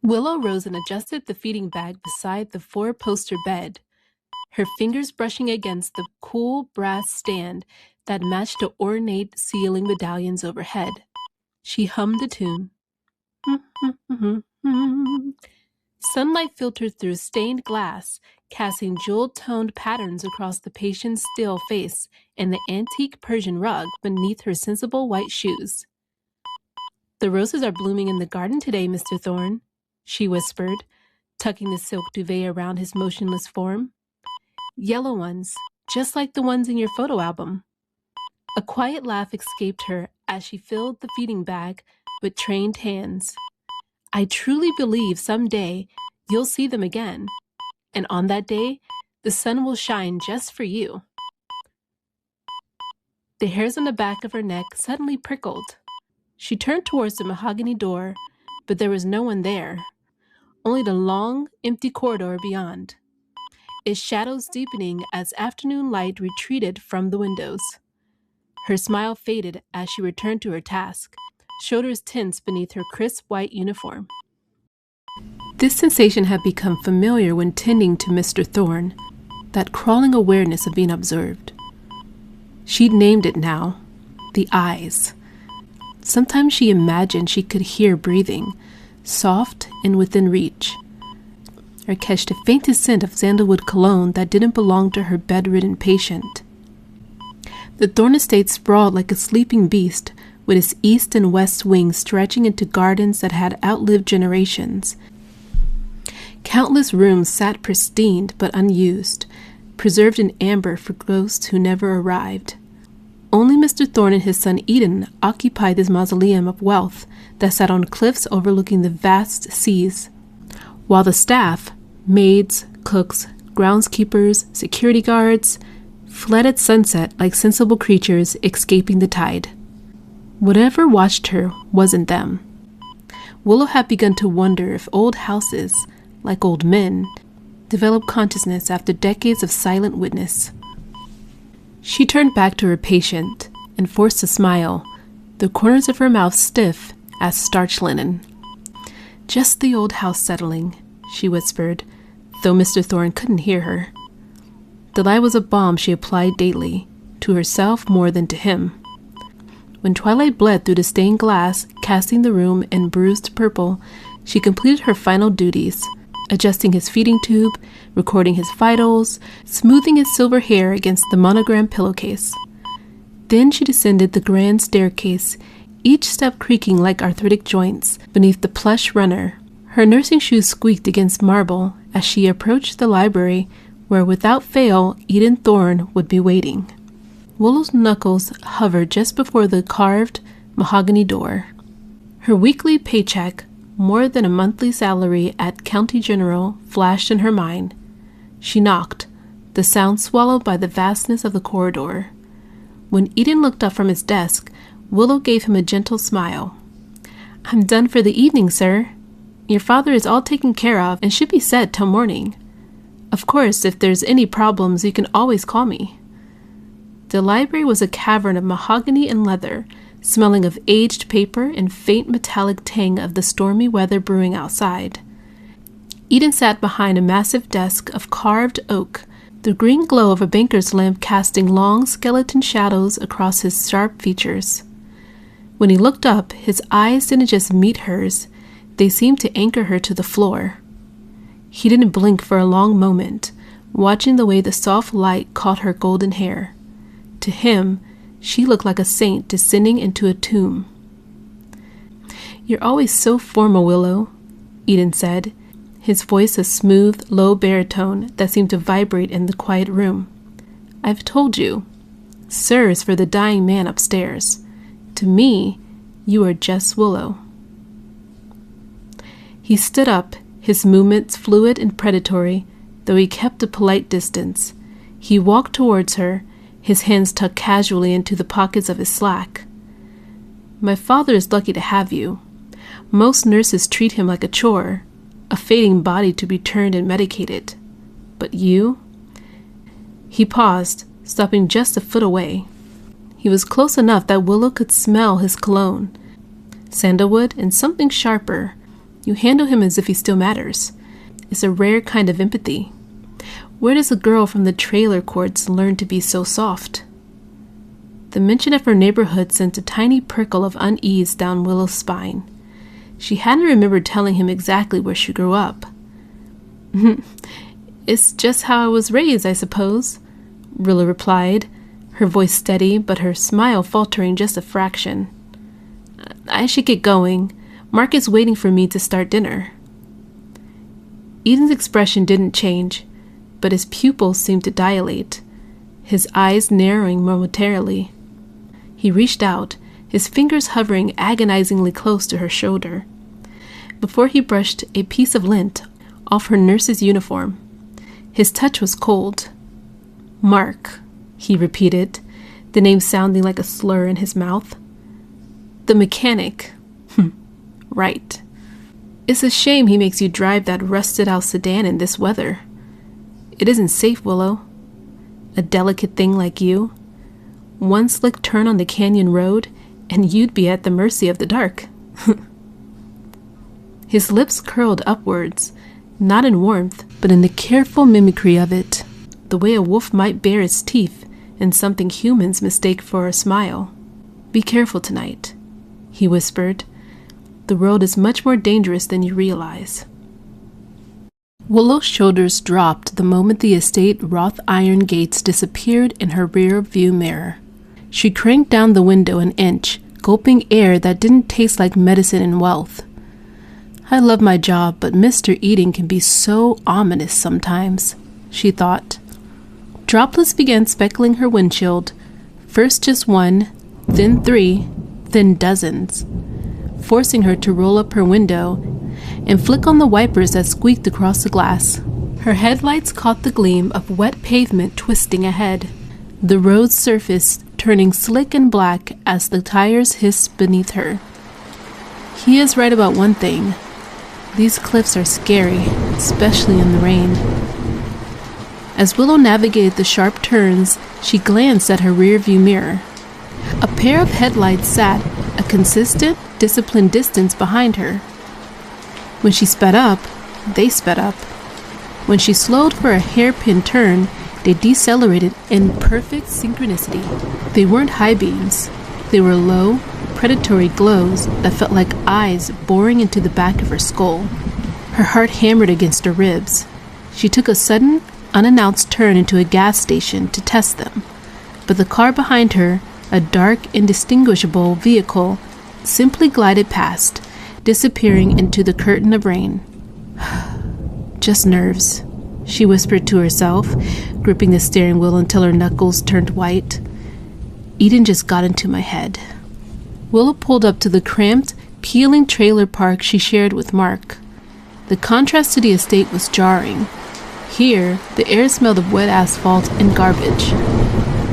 Willow Rosen adjusted the feeding bag beside the four-poster bed, her fingers brushing against the cool brass stand that matched the ornate ceiling medallions overhead. She hummed a tune. Sunlight filtered through stained glass, casting jewel-toned patterns across the patient's still face and the antique Persian rug beneath her sensible white shoes. "The roses are blooming in the garden today, Mr. Thorne," she whispered, tucking the silk duvet around his motionless form. "Yellow ones, just like the ones in your photo album." A quiet laugh escaped her as she filled the feeding bag with trained hands. "I truly believe someday you'll see them again, and on that day, the sun will shine just for you." The hairs on the back of her neck suddenly prickled. She turned towards the mahogany door, but there was no one there, only the long, empty corridor beyond, its shadows deepening as afternoon light retreated from the windows. Her smile faded as she returned to her task, shoulders tense beneath her crisp white uniform. This sensation had become familiar when tending to Mr. Thorne, that crawling awareness of being observed. She'd named it now, the eyes. Sometimes she imagined she could hear breathing, soft and within reach, or catch the faintest scent of sandalwood cologne that didn't belong to her bedridden patient. The Thorne estate sprawled like a sleeping beast, with its east and west wings stretching into gardens that had outlived generations. Countless rooms sat pristine but unused, preserved in amber for ghosts who never arrived. Only Mr. Thorne and his son Eden occupied this mausoleum of wealth that sat on cliffs overlooking the vast seas, while the staff, maids, cooks, groundskeepers, security guards, fled at sunset like sensible creatures escaping the tide. Whatever watched her wasn't them. Willow had begun to wonder if old houses, like old men, develop consciousness after decades of silent witness. She turned back to her patient and forced a smile, the corners of her mouth stiff as starch linen. "Just the old house settling," she whispered, though Mr. Thorne couldn't hear her. The lie was a balm she applied daily, to herself more than to him. When twilight bled through the stained glass, casting the room in bruised purple, she completed her final duties, adjusting his feeding tube, recording his vitals, smoothing his silver hair against the monogram pillowcase. Then she descended the grand staircase, each step creaking like arthritic joints beneath the plush runner. Her nursing shoes squeaked against marble as she approached the library, where without fail Eden Thorne would be waiting. Willow's knuckles hovered just before the carved mahogany door. Her weekly paycheck, more than a monthly salary at County General, flashed in her mind. She knocked, the sound swallowed by the vastness of the corridor. When Eden looked up from his desk, Willow gave him a gentle smile. "I'm done for the evening, sir. Your father is all taken care of and should be set till morning. Of course, if there's any problems, you can always call me." The library was a cavern of mahogany and leather, smelling of aged paper and faint metallic tang of the stormy weather brewing outside. Eden sat behind a massive desk of carved oak, the green glow of a banker's lamp casting long skeleton shadows across his sharp features. When he looked up, his eyes didn't just meet hers, they seemed to anchor her to the floor. He didn't blink for a long moment, watching the way the soft light caught her golden hair. To him, she looked like a saint descending into a tomb. "You're always so formal, Willow," Eden said, his voice a smooth, low baritone that seemed to vibrate in the quiet room. "I've told you. Sir is for the dying man upstairs. To me, you are just Willow." He stood up, his movements fluid and predatory, though he kept a polite distance. He walked towards her, his hands tucked casually into the pockets of his slack. "My father is lucky to have you. Most nurses treat him like a chore, a fading body to be turned and medicated. But you?" He paused, stopping just a foot away. He was close enough that Willow could smell his cologne, sandalwood and something sharper, You handle him as if he still matters. It's a rare kind of empathy. Where does a girl from the trailer courts learn to be so soft? The mention of her neighborhood sent a tiny prickle of unease down Willow's spine. She hadn't remembered telling him exactly where she grew up. It's just how I was raised, I suppose, Willow replied, her voice steady but her smile faltering just a fraction. I should get going. Mark is waiting for me to start dinner. Eden's expression didn't change, but his pupils seemed to dilate, his eyes narrowing momentarily. He reached out, his fingers hovering agonizingly close to her shoulder. Before he brushed a piece of lint off her nurse's uniform, his touch was cold. Mark, he repeated, the name sounding like a slur in his mouth. The mechanic. Right. It's a shame he makes you drive that rusted-out sedan in this weather. It isn't safe, Willow. A delicate thing like you. One slick turn on the canyon road, and you'd be at the mercy of the dark. His lips curled upwards, not in warmth, but in the careful mimicry of it, the way a wolf might bare its teeth in something humans mistake for a smile. Be careful tonight, he whispered. The world is much more dangerous than you realize. Willow's shoulders dropped the moment the estate wrought iron gates disappeared in her rear view mirror. She cranked down the window an inch, gulping air that didn't taste like medicine and wealth. I love my job, but Mr. Eden can be so ominous sometimes, she thought. Droplets began speckling her windshield, first just one, then three, then dozens, forcing her to roll up her window and flick on the wipers that squeaked across the glass. Her headlights caught the gleam of wet pavement twisting ahead, the road's surface turning slick and black as the tires hissed beneath her. He is right about one thing. These cliffs are scary, especially in the rain. As Willow navigated the sharp turns, she glanced at her rearview mirror. A pair of headlights sat a consistent, disciplined distance behind her. When she sped up, they sped up. When she slowed for a hairpin turn, they decelerated in perfect synchronicity. They weren't high beams. They were low, predatory glows that felt like eyes boring into the back of her skull. Her heart hammered against her ribs. She took a sudden, unannounced turn into a gas station to test them, but the car behind her, a dark, indistinguishable vehicle, simply glided past, disappearing into the curtain of rain. Just nerves, she whispered to herself, gripping the steering wheel until her knuckles turned white. Eden just got into my head. Willow pulled up to the cramped, peeling trailer park she shared with Mark. The contrast to the estate was jarring. Here, the air smelled of wet asphalt and garbage.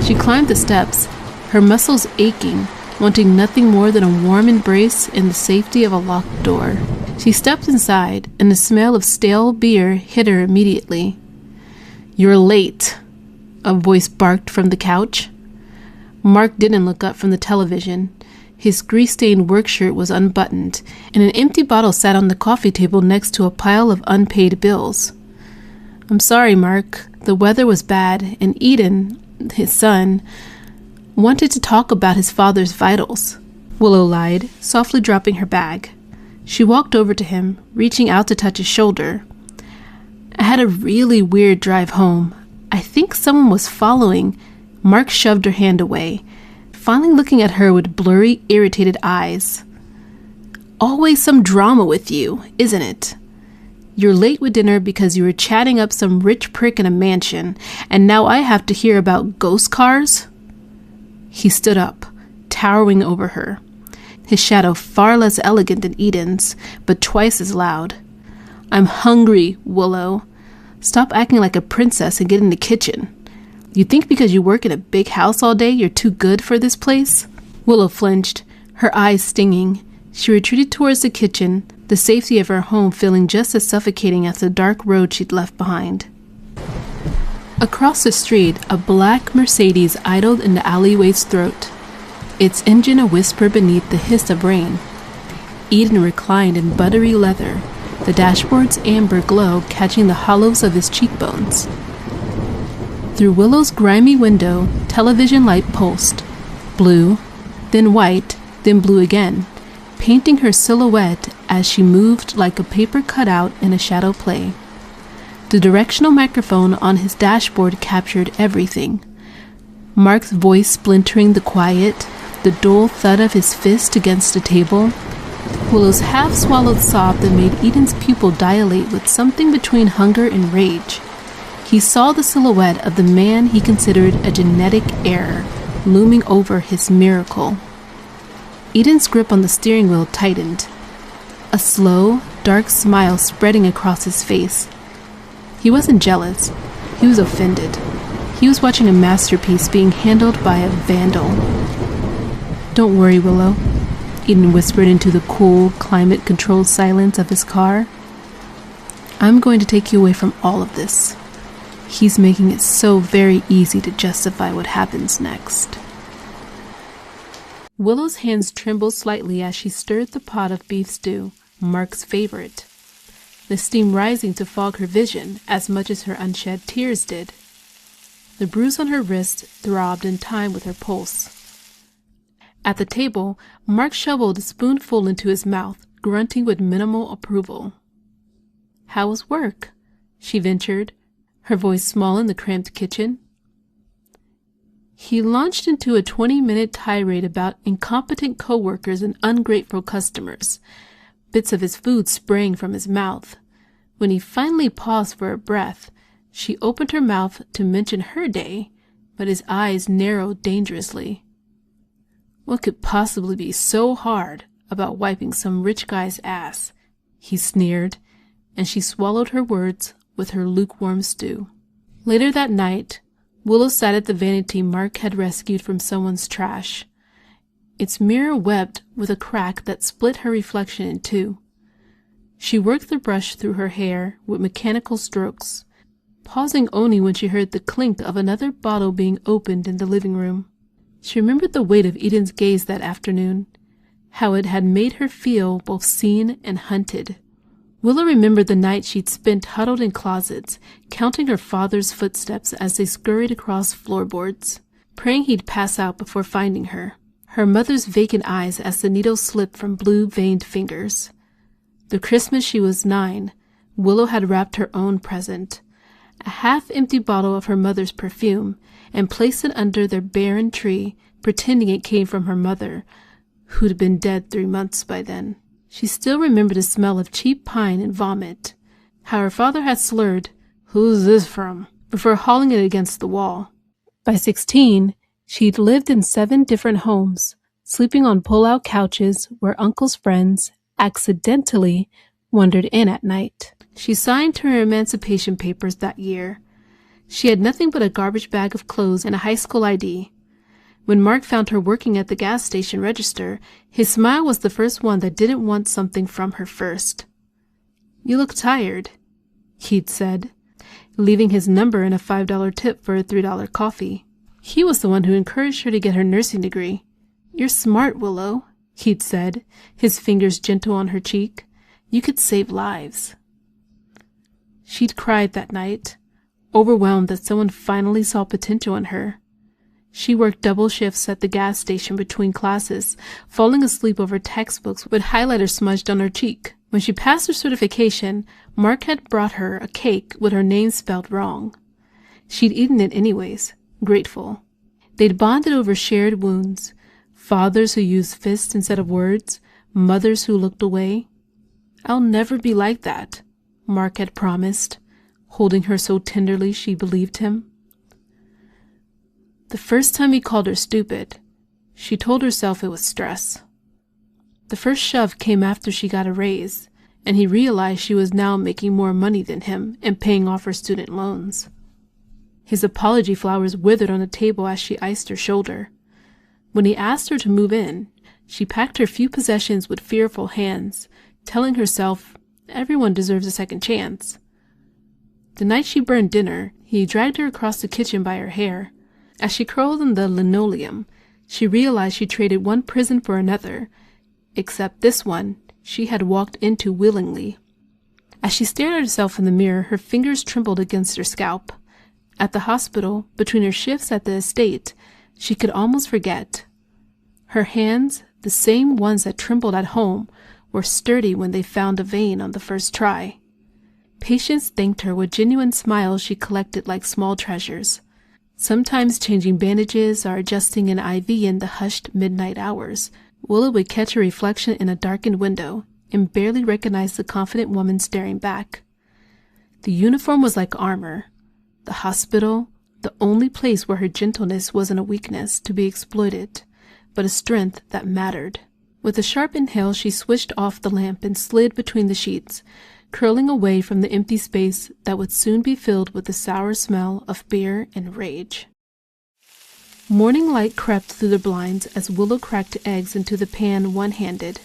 She climbed the steps, her muscles aching, wanting nothing more than a warm embrace in the safety of a locked door. She stepped inside, and the smell of stale beer hit her immediately. "You're late," a voice barked from the couch. Mark didn't look up from the television. His grease-stained work shirt was unbuttoned, and an empty bottle sat on the coffee table next to a pile of unpaid bills. "I'm sorry, Mark. The weather was bad, and Eden, his son, wanted to talk about his father's vitals," Willow lied, softly dropping her bag. She walked over to him, reaching out to touch his shoulder. "I had a really weird drive home. I think someone was following." Mark shoved her hand away, finally looking at her with blurry, irritated eyes. "Always some drama with you, isn't it? You're late with dinner because you were chatting up some rich prick in a mansion, and now I have to hear about ghost cars?" He stood up, towering over her, his shadow far less elegant than Eden's, but twice as loud. "I'm hungry, Willow. Stop acting like a princess and get in the kitchen. You think because you work in a big house all day, you're too good for this place?" Willow flinched, her eyes stinging. She retreated towards the kitchen, the safety of her home feeling just as suffocating as the dark road she'd left behind. Across the street, a black Mercedes idled in the alleyway's throat, its engine a whisper beneath the hiss of rain. Eden reclined in buttery leather, the dashboard's amber glow catching the hollows of his cheekbones. Through Willow's grimy window, television light pulsed, blue, then white, then blue again, painting her silhouette as she moved like a paper cutout in a shadow play. The directional microphone on his dashboard captured everything. Mark's voice splintering the quiet, the dull thud of his fist against a table, Willow's half-swallowed sob that made Eden's pupil dilate with something between hunger and rage. He saw the silhouette of the man he considered a genetic error looming over his miracle. Eden's grip on the steering wheel tightened, a slow, dark smile spreading across his face. He wasn't jealous. He was offended. He was watching a masterpiece being handled by a vandal. "Don't worry, Willow," Eden whispered into the cool, climate-controlled silence of his car. "I'm going to take you away from all of this. He's making it so very easy to justify what happens next." Willow's hands trembled slightly as she stirred the pot of beef stew, Mark's favorite, the steam rising to fog her vision as much as her unshed tears did. The bruise on her wrist throbbed in time with her pulse. At the table, Mark shoveled a spoonful into his mouth, grunting with minimal approval. "How was work?" she ventured, her voice small in the cramped kitchen. He launched into a 20-minute tirade about incompetent coworkers and ungrateful customers, bits of his food spraying from his mouth. When he finally paused for a breath, she opened her mouth to mention her day, but his eyes narrowed dangerously. What could possibly be so hard about wiping some rich guy's ass? He sneered, and she swallowed her words with her lukewarm stew. Later that night, Willow sat at the vanity Mark had rescued from someone's trash. Its mirror webbed with a crack that split her reflection in two. She worked the brush through her hair with mechanical strokes, pausing only when she heard the clink of another bottle being opened in the living room. She remembered the weight of Eden's gaze that afternoon, how it had made her feel both seen and hunted. Willow remembered the night she'd spent huddled in closets, counting her father's footsteps as they scurried across floorboards, praying he'd pass out before finding her. Her mother's vacant eyes as the needle slipped from blue-veined fingers. The Christmas she was 9, Willow had wrapped her own present, a half-empty bottle of her mother's perfume, and placed it under their barren tree, pretending it came from her mother, who'd been dead 3 months by then. She still remembered the smell of cheap pine and vomit, how her father had slurred, "Who's this from?" before hauling it against the wall. By 16, she'd lived in 7 different homes, sleeping on pull-out couches where uncle's friends accidentally wandered in at night. She signed her emancipation papers that year. She had nothing but a garbage bag of clothes and a high school ID. When Mark found her working at the gas station register, his smile was the first one that didn't want something from her first. "You look tired," he'd said, leaving his number and a $5 tip for a $3 coffee. He was the one who encouraged her to get her nursing degree. "You're smart, Willow," he'd said, his fingers gentle on her cheek. "You could save lives." She'd cried that night, overwhelmed that someone finally saw potential in her. She worked double shifts at the gas station between classes, falling asleep over textbooks with highlighter smudged on her cheek. When she passed her certification, Mark had brought her a cake with her name spelled wrong. She'd eaten it anyways, grateful. They'd bonded over shared wounds, fathers who used fists instead of words, mothers who looked away. "I'll never be like that," Mark had promised, holding her so tenderly she believed him. The first time he called her stupid, she told herself it was stress. The first shove came after she got a raise, and he realized she was now making more money than him and paying off her student loans. His apology flowers withered on the table as she iced her shoulder. When he asked her to move in, she packed her few possessions with fearful hands, telling herself everyone deserves a second chance. The night she burned dinner, he dragged her across the kitchen by her hair. As she curled in the linoleum, she realized she traded one prison for another, except this one, she had walked into willingly. As she stared at herself in the mirror, her fingers trembled against her scalp. At the hospital, between her shifts at the estate, she could almost forget. Her hands, the same ones that trembled at home, were sturdy when they found a vein on the first try. Patients thanked her with genuine smiles she collected like small treasures, sometimes changing bandages or adjusting an IV in the hushed midnight hours. Willow would catch her reflection in a darkened window and barely recognize the confident woman staring back. The uniform was like armor. The hospital, the only place where her gentleness wasn't a weakness to be exploited, but a strength that mattered. With a sharp inhale, she switched off the lamp and slid between the sheets, curling away from the empty space that would soon be filled with the sour smell of beer and rage. Morning light crept through the blinds as Willow cracked eggs into the pan one-handed.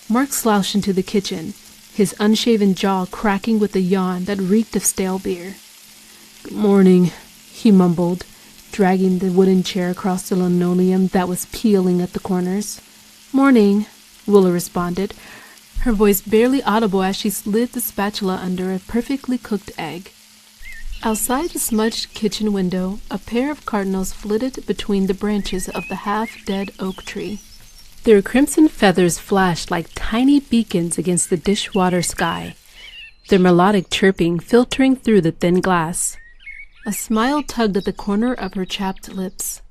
Mark slouched into the kitchen, his unshaven jaw cracking with a yawn that reeked of stale beer. "Good morning," he mumbled, dragging the wooden chair across the linoleum that was peeling at the corners. "Morning," Willow responded, her voice barely audible as she slid the spatula under a perfectly cooked egg. Outside the smudged kitchen window, a pair of cardinals flitted between the branches of the half-dead oak tree. Their crimson feathers flashed like tiny beacons against the dishwater sky, their melodic chirping filtering through the thin glass. A smile tugged at the corner of her chapped lips.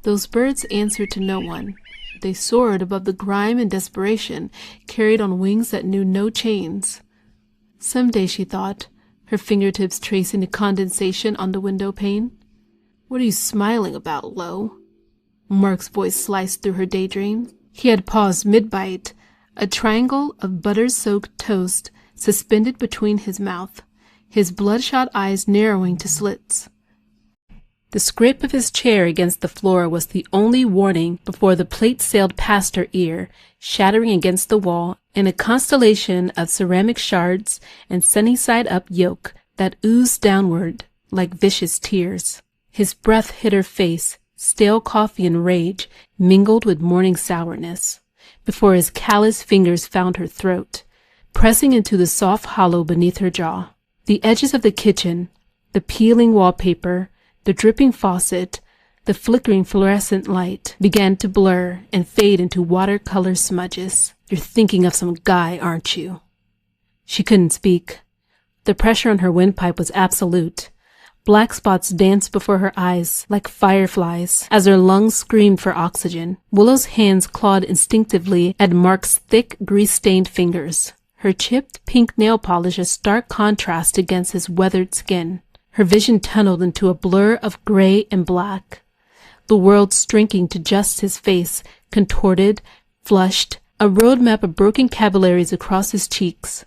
Those birds answered to no one. They soared above the grime and desperation, carried on wings that knew no chains. Someday, she thought, her fingertips tracing the condensation on the window pane. "What are you smiling about, Lo?" Mark's voice sliced through her daydream. He had paused mid-bite, a triangle of butter-soaked toast suspended between his mouth, his bloodshot eyes narrowing to slits. The scrape of his chair against the floor was the only warning before the plate sailed past her ear, shattering against the wall in a constellation of ceramic shards and sunny-side-up yolk that oozed downward like vicious tears. His breath hit her face, stale coffee and rage mingled with morning sourness, before his callous fingers found her throat, pressing into the soft hollow beneath her jaw. The edges of the kitchen, the peeling wallpaper, the dripping faucet, the flickering fluorescent light began to blur and fade into watercolor smudges. "You're thinking of some guy, aren't you?" She couldn't speak. The pressure on her windpipe was absolute. Black spots danced before her eyes like fireflies as her lungs screamed for oxygen. Willow's hands clawed instinctively at Mark's thick, grease-stained fingers, her chipped pink nail polish a stark contrast against his weathered skin. Her vision tunneled into a blur of gray and black, the world shrinking to just his face, contorted, flushed, a roadmap of broken capillaries across his cheeks.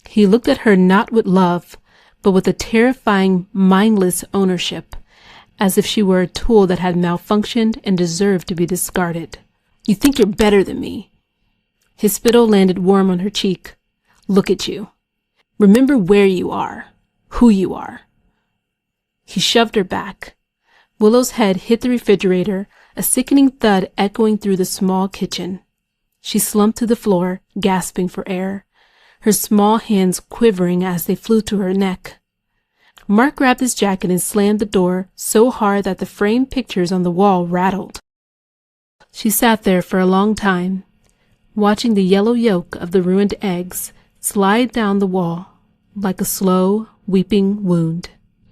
He looked at her not with love, but with a terrifying, mindless ownership, as if she were a tool that had malfunctioned and deserved to be discarded. "You think you're better than me." His spittle landed warm on her cheek. "Look at you. Remember where you are, who you are." He shoved her back. Willow's head hit the refrigerator, a sickening thud echoing through the small kitchen. She slumped to the floor, gasping for air, her small hands quivering as they flew to her neck. Mark grabbed his jacket and slammed the door so hard that the framed pictures on the wall rattled. She sat there for a long time, watching the yellow yolk of the ruined eggs slide down the wall like a slow, weeping wound.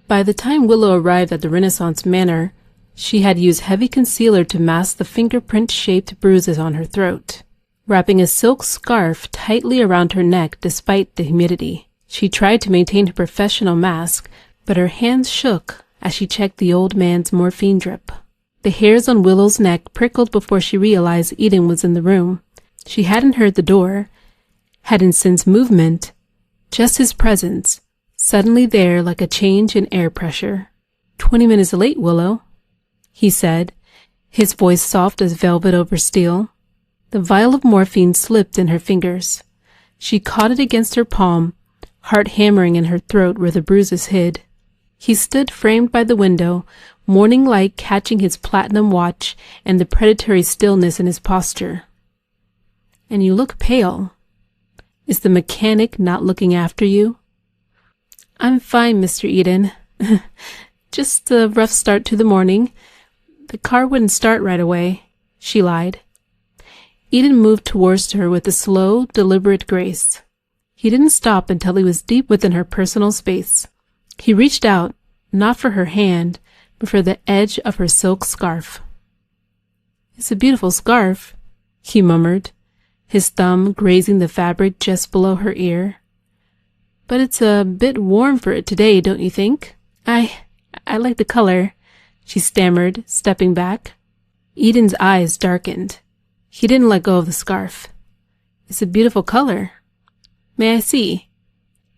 By the time Willow arrived at the Renaissance Manor, she had used heavy concealer to mask the fingerprint-shaped bruises on her throat, wrapping a silk scarf tightly around her neck despite the humidity. She tried to maintain her professional mask, but her hands shook as she checked the old man's morphine drip. The hairs on Willow's neck prickled before she realized Eden was in the room. She hadn't heard the door, hadn't sensed movement, just his presence, suddenly there like a change in air pressure. 20 minutes late, Willow," he said, his voice soft as velvet over steel. The vial of morphine slipped in her fingers. She caught it against her palm, heart hammering in her throat where the bruises hid. He stood framed by the window, morning light catching his platinum watch and the predatory stillness in his posture. And you look pale. Is the mechanic not looking after you? I'm fine, Mr. Eden. Just a rough start to the morning. The car wouldn't start right away, she lied. Eden moved towards her with a slow, deliberate grace. He didn't stop until he was deep within her personal space. He reached out, not for her hand, but for the edge of her silk scarf. It's a beautiful scarf, he murmured, his thumb grazing the fabric just below her ear. But it's a bit warm for it today, don't you think? I like the color, she stammered, stepping back. Eden's eyes darkened. He didn't let go of the scarf. It's a beautiful color. May I see?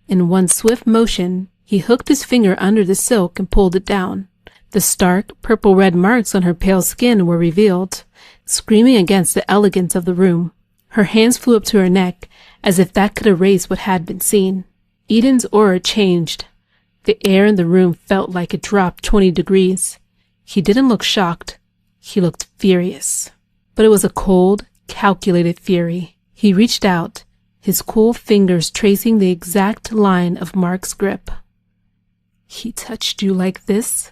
In one swift motion, he hooked his finger under the silk and pulled it down. The stark, purple-red marks on her pale skin were revealed, screaming against the elegance of the room. Her hands flew up to her neck, as if that could erase what had been seen. Eden's aura changed. The air in the room felt like it dropped 20 degrees. He didn't look shocked. He looked furious. But it was a cold, calculated fury. He reached out, his cool fingers tracing the exact line of Mark's grip. He touched you like this?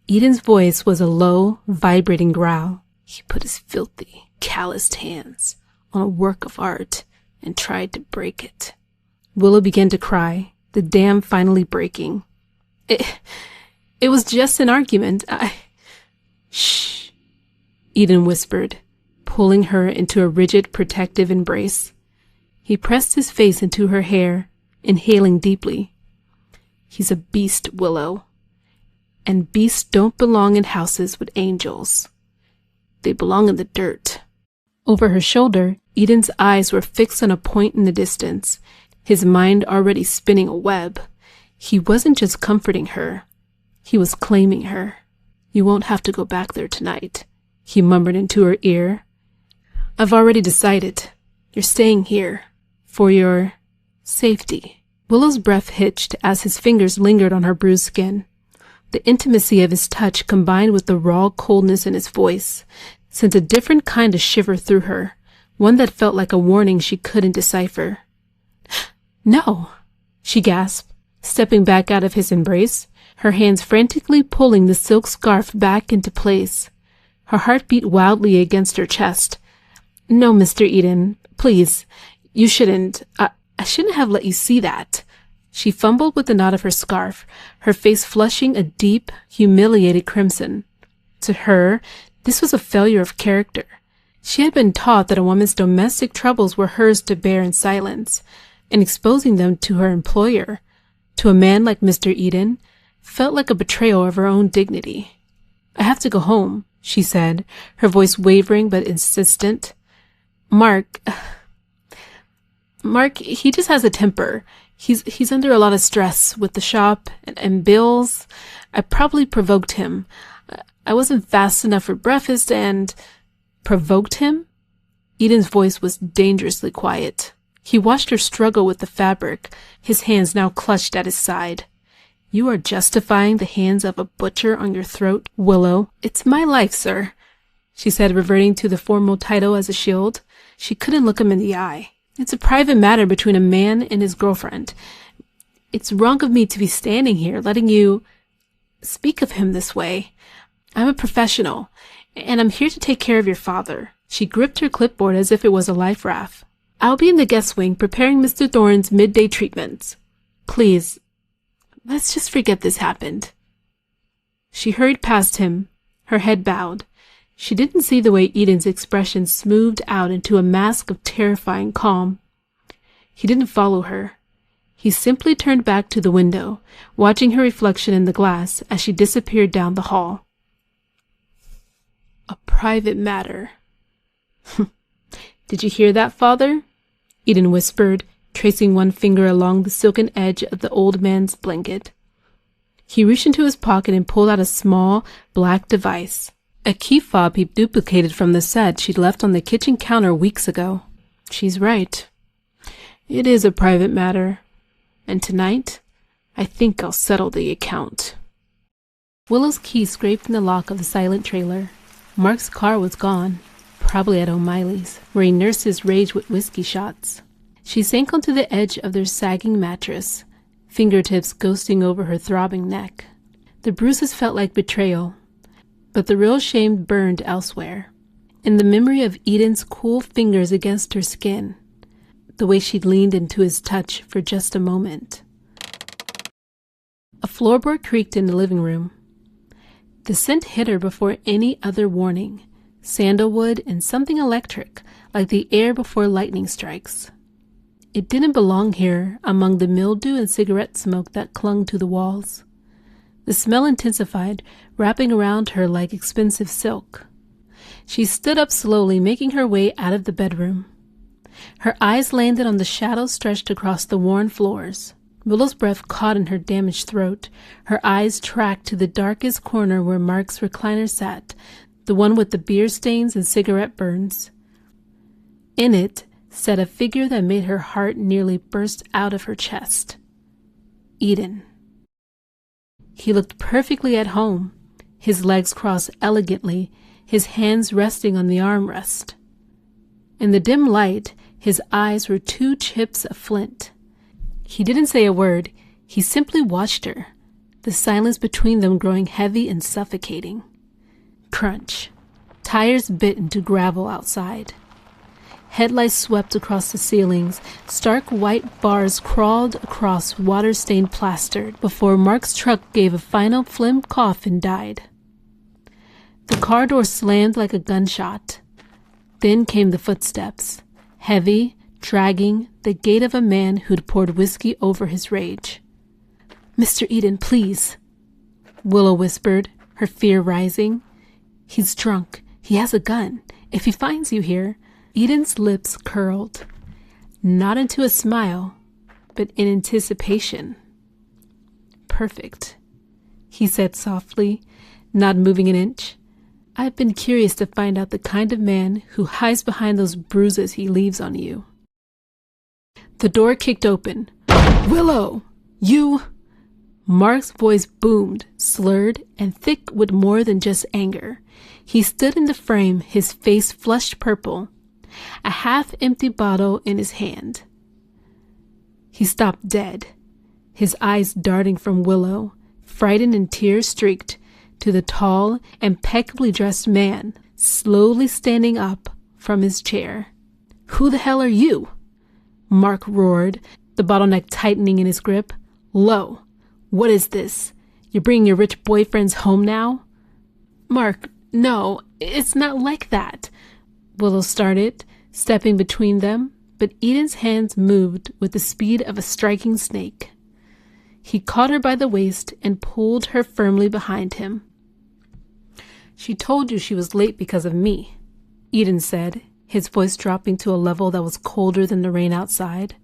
Eden's voice was a low, vibrating growl. He put his filthy, calloused hands on a work of art and tried to break it. Willow began to cry, the dam finally breaking. It was just an argument. Shh, Eden whispered, pulling her into a rigid, protective embrace. He pressed his face into her hair, inhaling deeply. He's a beast, Willow. And beasts don't belong in houses with angels. They belong in the dirt. Over her shoulder, Eden's eyes were fixed on a point in the distance, his mind already spinning a web. He wasn't just comforting her. He was claiming her. You won't have to go back there tonight, he murmured into her ear. I've already decided. You're staying here. For your safety. Willow's breath hitched as his fingers lingered on her bruised skin. The intimacy of his touch combined with the raw coldness in his voice sent a different kind of shiver through her, one that felt like a warning she couldn't decipher. No, she gasped, stepping back out of his embrace, her hands frantically pulling the silk scarf back into place. Her heart beat wildly against her chest. No, Mr. Eden, please, you shouldn't. I shouldn't have let you see that. She fumbled with the knot of her scarf, her face flushing a deep, humiliated crimson. To her, this was a failure of character. She had been taught that a woman's domestic troubles were hers to bear in silence, and exposing them to her employer, to a man like Mr. Eden, felt like a betrayal of her own dignity. I have to go home, she said, her voice wavering but insistent. Mark, he just has a temper. He's under a lot of stress with the shop and bills. I probably provoked him. I wasn't fast enough for breakfast and... Provoked him? Eden's voice was dangerously quiet. He watched her struggle with the fabric, his hands now clutched at his side. You are justifying the hands of a butcher on your throat, Willow. It's my life, sir, she said, reverting to the formal title as a shield. She couldn't look him in the eye. It's a private matter between a man and his girlfriend. It's wrong of me to be standing here letting you speak of him this way. I'm a professional, and I'm here to take care of your father. She gripped her clipboard as if it was a life raft. I'll be in the guest wing preparing Mr. Thorne's midday treatments. Please, let's just forget this happened. She hurried past him, her head bowed. She didn't see the way Eden's expression smoothed out into a mask of terrifying calm. He didn't follow her. He simply turned back to the window, watching her reflection in the glass as she disappeared down the hall. A private matter. Did you hear that, Father? Eden whispered, tracing one finger along the silken edge of the old man's blanket. He reached into his pocket and pulled out a small, black device. A key fob he duplicated from the set she'd left on the kitchen counter weeks ago. She's right. It is a private matter. And tonight, I think I'll settle the account. Willow's key scraped in the lock of the silent trailer. Mark's car was gone. Probably at O'Malley's, where he nursed his rage with whiskey shots. She sank onto the edge of their sagging mattress, fingertips ghosting over her throbbing neck. The bruises felt like betrayal, but the real shame burned elsewhere. In the memory of Eden's cool fingers against her skin, the way she'd leaned into his touch for just a moment. A floorboard creaked in the living room. The scent hit her before any other warning, sandalwood and something electric, like the air before lightning strikes. It didn't belong here among the mildew and cigarette smoke that clung to the walls. The smell intensified, wrapping around her like expensive silk. She stood up slowly, making her way out of the bedroom. Her eyes landed on the shadows stretched across the worn floors. Willow's breath caught in her damaged throat. Her eyes tracked to the darkest corner where Mark's recliner sat, the one with the beer stains and cigarette burns. In it sat a figure that made her heart nearly burst out of her chest. Eden. He looked perfectly at home, his legs crossed elegantly, his hands resting on the armrest. In the dim light, his eyes were two chips of flint. He didn't say a word. He simply watched her, the silence between them growing heavy and suffocating. Crunch. Tires bit into gravel outside. Headlights swept across the ceilings. Stark white bars crawled across water-stained plaster before Mark's truck gave a final phlegm cough and died. The car door slammed like a gunshot. Then came the footsteps, heavy, dragging, the gait of a man who'd poured whiskey over his rage. "Mr. Eden, please," Willow whispered, her fear rising. "He's drunk. He has a gun. If he finds you here..." Eden's lips curled, not into a smile, but in anticipation. "Perfect," he said softly, not moving an inch. "I've been curious to find out the kind of man who hides behind those bruises he leaves on you." The door kicked open. "Willow! You..." Mark's voice boomed, slurred, and thick with more than just anger. He stood in the frame, his face flushed purple, a half-empty bottle in his hand. He stopped dead, his eyes darting from Willow, frightened and tear-streaked, to the tall, impeccably dressed man, slowly standing up from his chair. "Who the hell are you?" Mark roared, the bottleneck tightening in his grip. "Low, what is this? You're bringing your rich boyfriends home now?" "Mark, no, it's not like that," Willow started, stepping between them, but Eden's hands moved with the speed of a striking snake. He caught her by the waist and pulled her firmly behind him. "She told you she was late because of me," Eden said, his voice dropping to a level that was colder than the rain outside.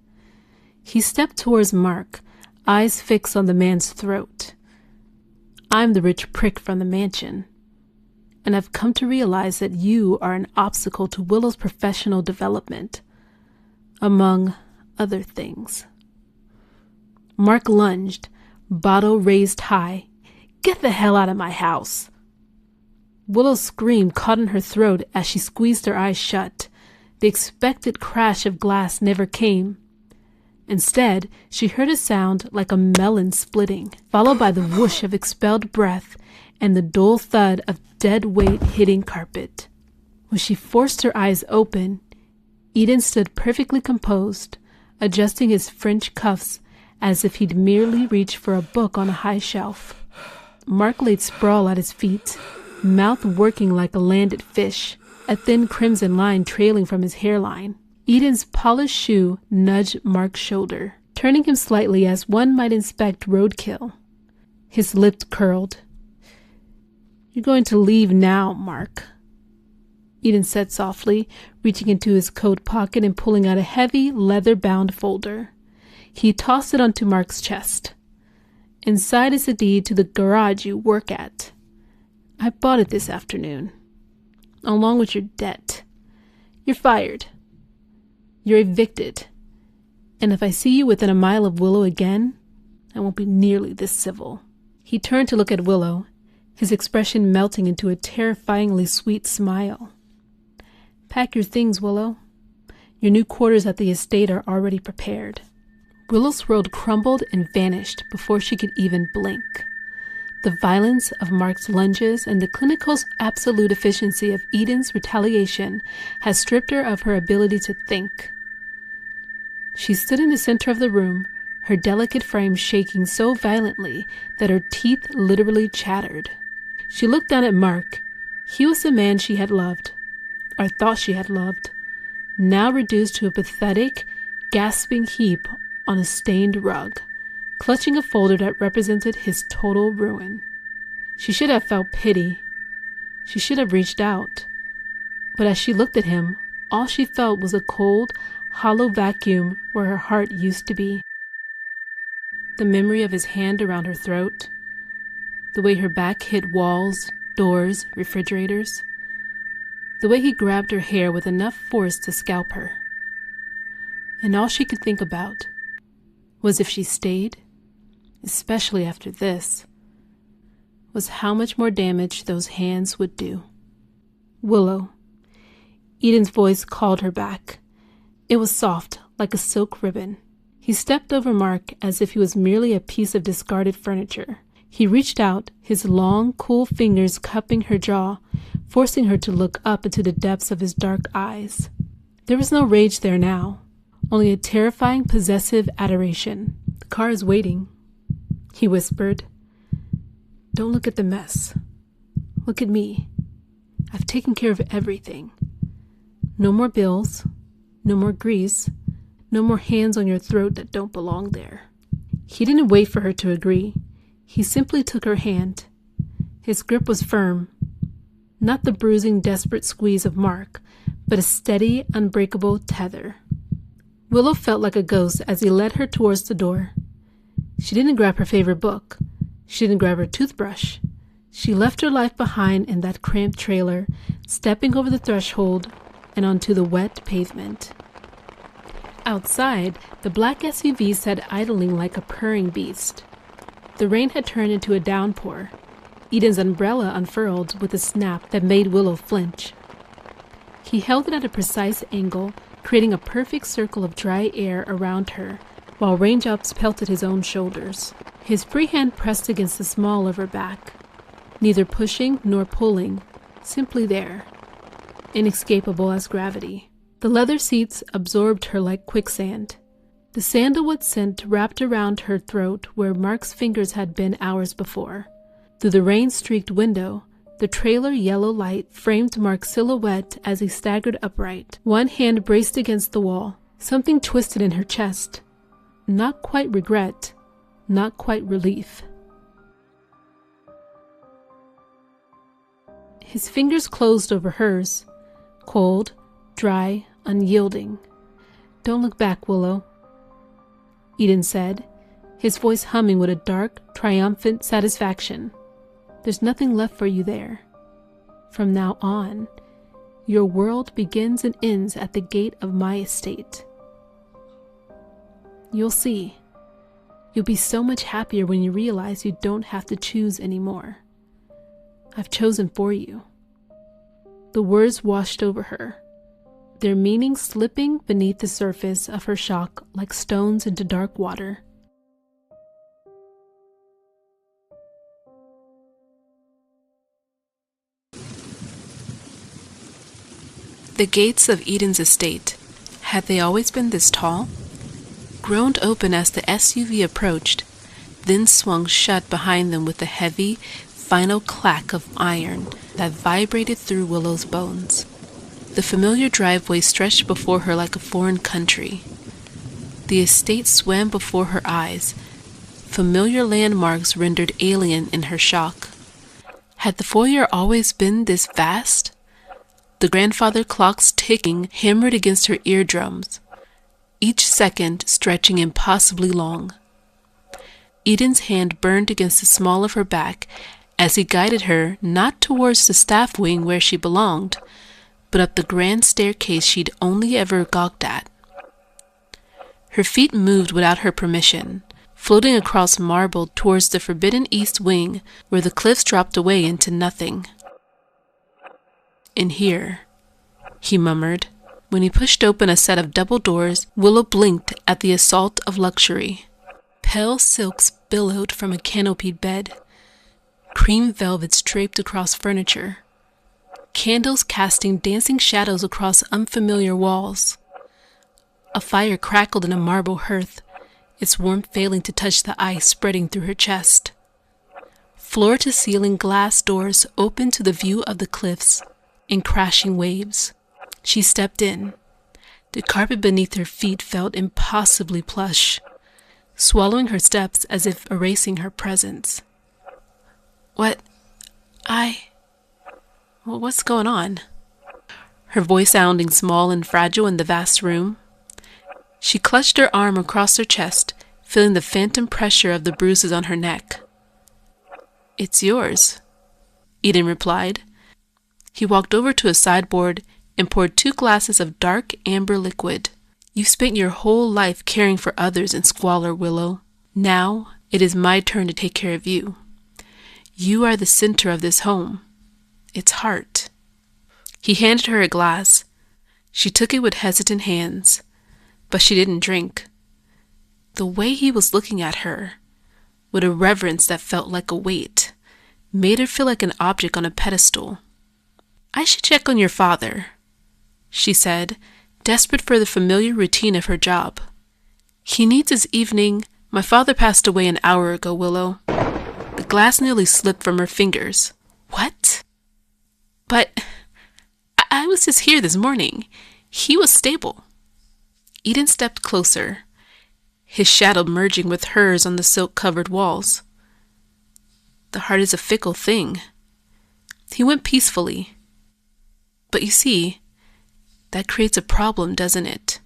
He stepped towards Mark, eyes fixed on the man's throat. "I'm the rich prick from the mansion, and I've come to realize that you are an obstacle to Willow's professional development, among other things." Mark lunged, bottle raised high. "Get the hell out of my house!" Willow's scream caught in her throat as she squeezed her eyes shut. The expected crash of glass never came. Instead, she heard a sound like a melon splitting, followed by the whoosh of expelled breath and the dull thud of dead weight hitting carpet. When she forced her eyes open, Eden stood perfectly composed, adjusting his French cuffs as if he'd merely reached for a book on a high shelf. Mark laid sprawl at his feet, mouth working like a landed fish, a thin crimson line trailing from his hairline. Eden's polished shoe nudged Mark's shoulder, turning him slightly as one might inspect roadkill. His lip curled. "You're going to leave now, Mark," Eden said softly, reaching into his coat pocket and pulling out a heavy, leather-bound folder. He tossed it onto Mark's chest. "Inside is a deed to the garage you work at. I bought it this afternoon, along with your debt. You're fired. You're evicted. And if I see you within a mile of Willow again, I won't be nearly this civil." He turned to look at Willow, his expression melting into a terrifyingly sweet smile. Pack your things, Willow. Your new quarters at the estate are already prepared. Willow's world crumbled and vanished before she could even blink. The violence of Mark's lunges and the clinical absolute efficiency of Eden's retaliation had stripped her of her ability to think. She stood in the center of the room, her delicate frame shaking so violently that her teeth literally chattered. She looked down at Mark. He was the man she had loved, or thought she had loved, now reduced to a pathetic, gasping heap on a stained rug, clutching a folder that represented his total ruin. She should have felt pity. She should have reached out. But as she looked at him, all she felt was a cold, hollow vacuum where her heart used to be. The memory of his hand around her throat, the way her back hit walls, doors, refrigerators, the way he grabbed her hair with enough force to scalp her. And all she could think about was if she stayed, especially after this, was how much more damage those hands would do. Willow. Eden's voice called her back. It was soft, like a silk ribbon. He stepped over Mark as if he was merely a piece of discarded furniture. He reached out, his long, cool fingers cupping her jaw, forcing her to look up into the depths of his dark eyes. There was no rage there now, only a terrifying, possessive adoration. "The car is waiting," he whispered. "Don't look at the mess. Look at me. I've taken care of everything. No more bills, no more grease, no more hands on your throat that don't belong there." He didn't wait for her to agree. He simply took her hand. His grip was firm, not the bruising, desperate squeeze of Mark, but a steady, unbreakable tether. Willow felt like a ghost as he led her towards the door. She didn't grab her favorite book. She didn't grab her toothbrush. She left her life behind in that cramped trailer, stepping over the threshold and onto the wet pavement. Outside, the black SUV sat idling like a purring beast. The rain had turned into a downpour. Eden's umbrella unfurled with a snap that made Willow flinch. He held it at a precise angle, creating a perfect circle of dry air around her, while raindrops pelted his own shoulders. His free hand pressed against the small of her back, neither pushing nor pulling, simply there, inescapable as gravity. The leather seats absorbed her like quicksand. The sandalwood scent wrapped around her throat where Mark's fingers had been hours before. Through the rain-streaked window, the trailer yellow light framed Mark's silhouette as he staggered upright. One hand braced against the wall, something twisted in her chest. Not quite regret, not quite relief. His fingers closed over hers, cold, dry, unyielding. "Don't look back, Willow," Eden said, his voice humming with a dark, triumphant satisfaction. "There's nothing left for you there. From now on, your world begins and ends at the gate of my estate. You'll see. You'll be so much happier when you realize you don't have to choose anymore. I've chosen for you." The words washed over her, their meaning slipping beneath the surface of her shock like stones into dark water. The gates of Eden's estate, had they always been this tall? Groaned open as the SUV approached, then swung shut behind them with a heavy, final clack of iron that vibrated through Willow's bones. The familiar driveway stretched before her like a foreign country. The estate swam before her eyes, familiar landmarks rendered alien in her shock. Had the foyer always been this vast? The grandfather clock's ticking hammered against her eardrums, each second stretching impossibly long. Eden's hand burned against the small of her back as he guided her not towards the staff wing where she belonged, but up the grand staircase she'd only ever gawked at. Her feet moved without her permission, floating across marble towards the forbidden east wing where the cliffs dropped away into nothing. And here, he murmured. When he pushed open a set of double doors, Willow blinked at the assault of luxury. Pale silks billowed from a canopied bed. Cream velvets draped across furniture. Candles casting dancing shadows across unfamiliar walls. A fire crackled in a marble hearth, its warmth failing to touch the ice spreading through her chest. Floor-to-ceiling glass doors opened to the view of the cliffs and crashing waves. She stepped in. The carpet beneath her feet felt impossibly plush, swallowing her steps as if erasing her presence. What's going on? Her voice sounding small and fragile in the vast room. She clutched her arm across her chest, feeling the phantom pressure of the bruises on her neck. "It's yours," Eden replied. He walked over to a sideboard and poured 2 glasses of dark amber liquid. "You've spent your whole life caring for others in squalor, Willow. Now it is my turn to take care of you. You are the center of this home, its heart." He handed her a glass. She took it with hesitant hands, but she didn't drink. The way he was looking at her, with a reverence that felt like a weight, made her feel like an object on a pedestal. "I should check on your father," she said, desperate for the familiar routine of her job. "He needs his evening. My father passed away an hour ago, Willow." The glass nearly slipped from her fingers. "What?" "But I was just here this morning. He was stable." Eden stepped closer, his shadow merging with hers on the silk-covered walls. "The heart is a fickle thing." He went peacefully. "But you see, that creates a problem, doesn't it?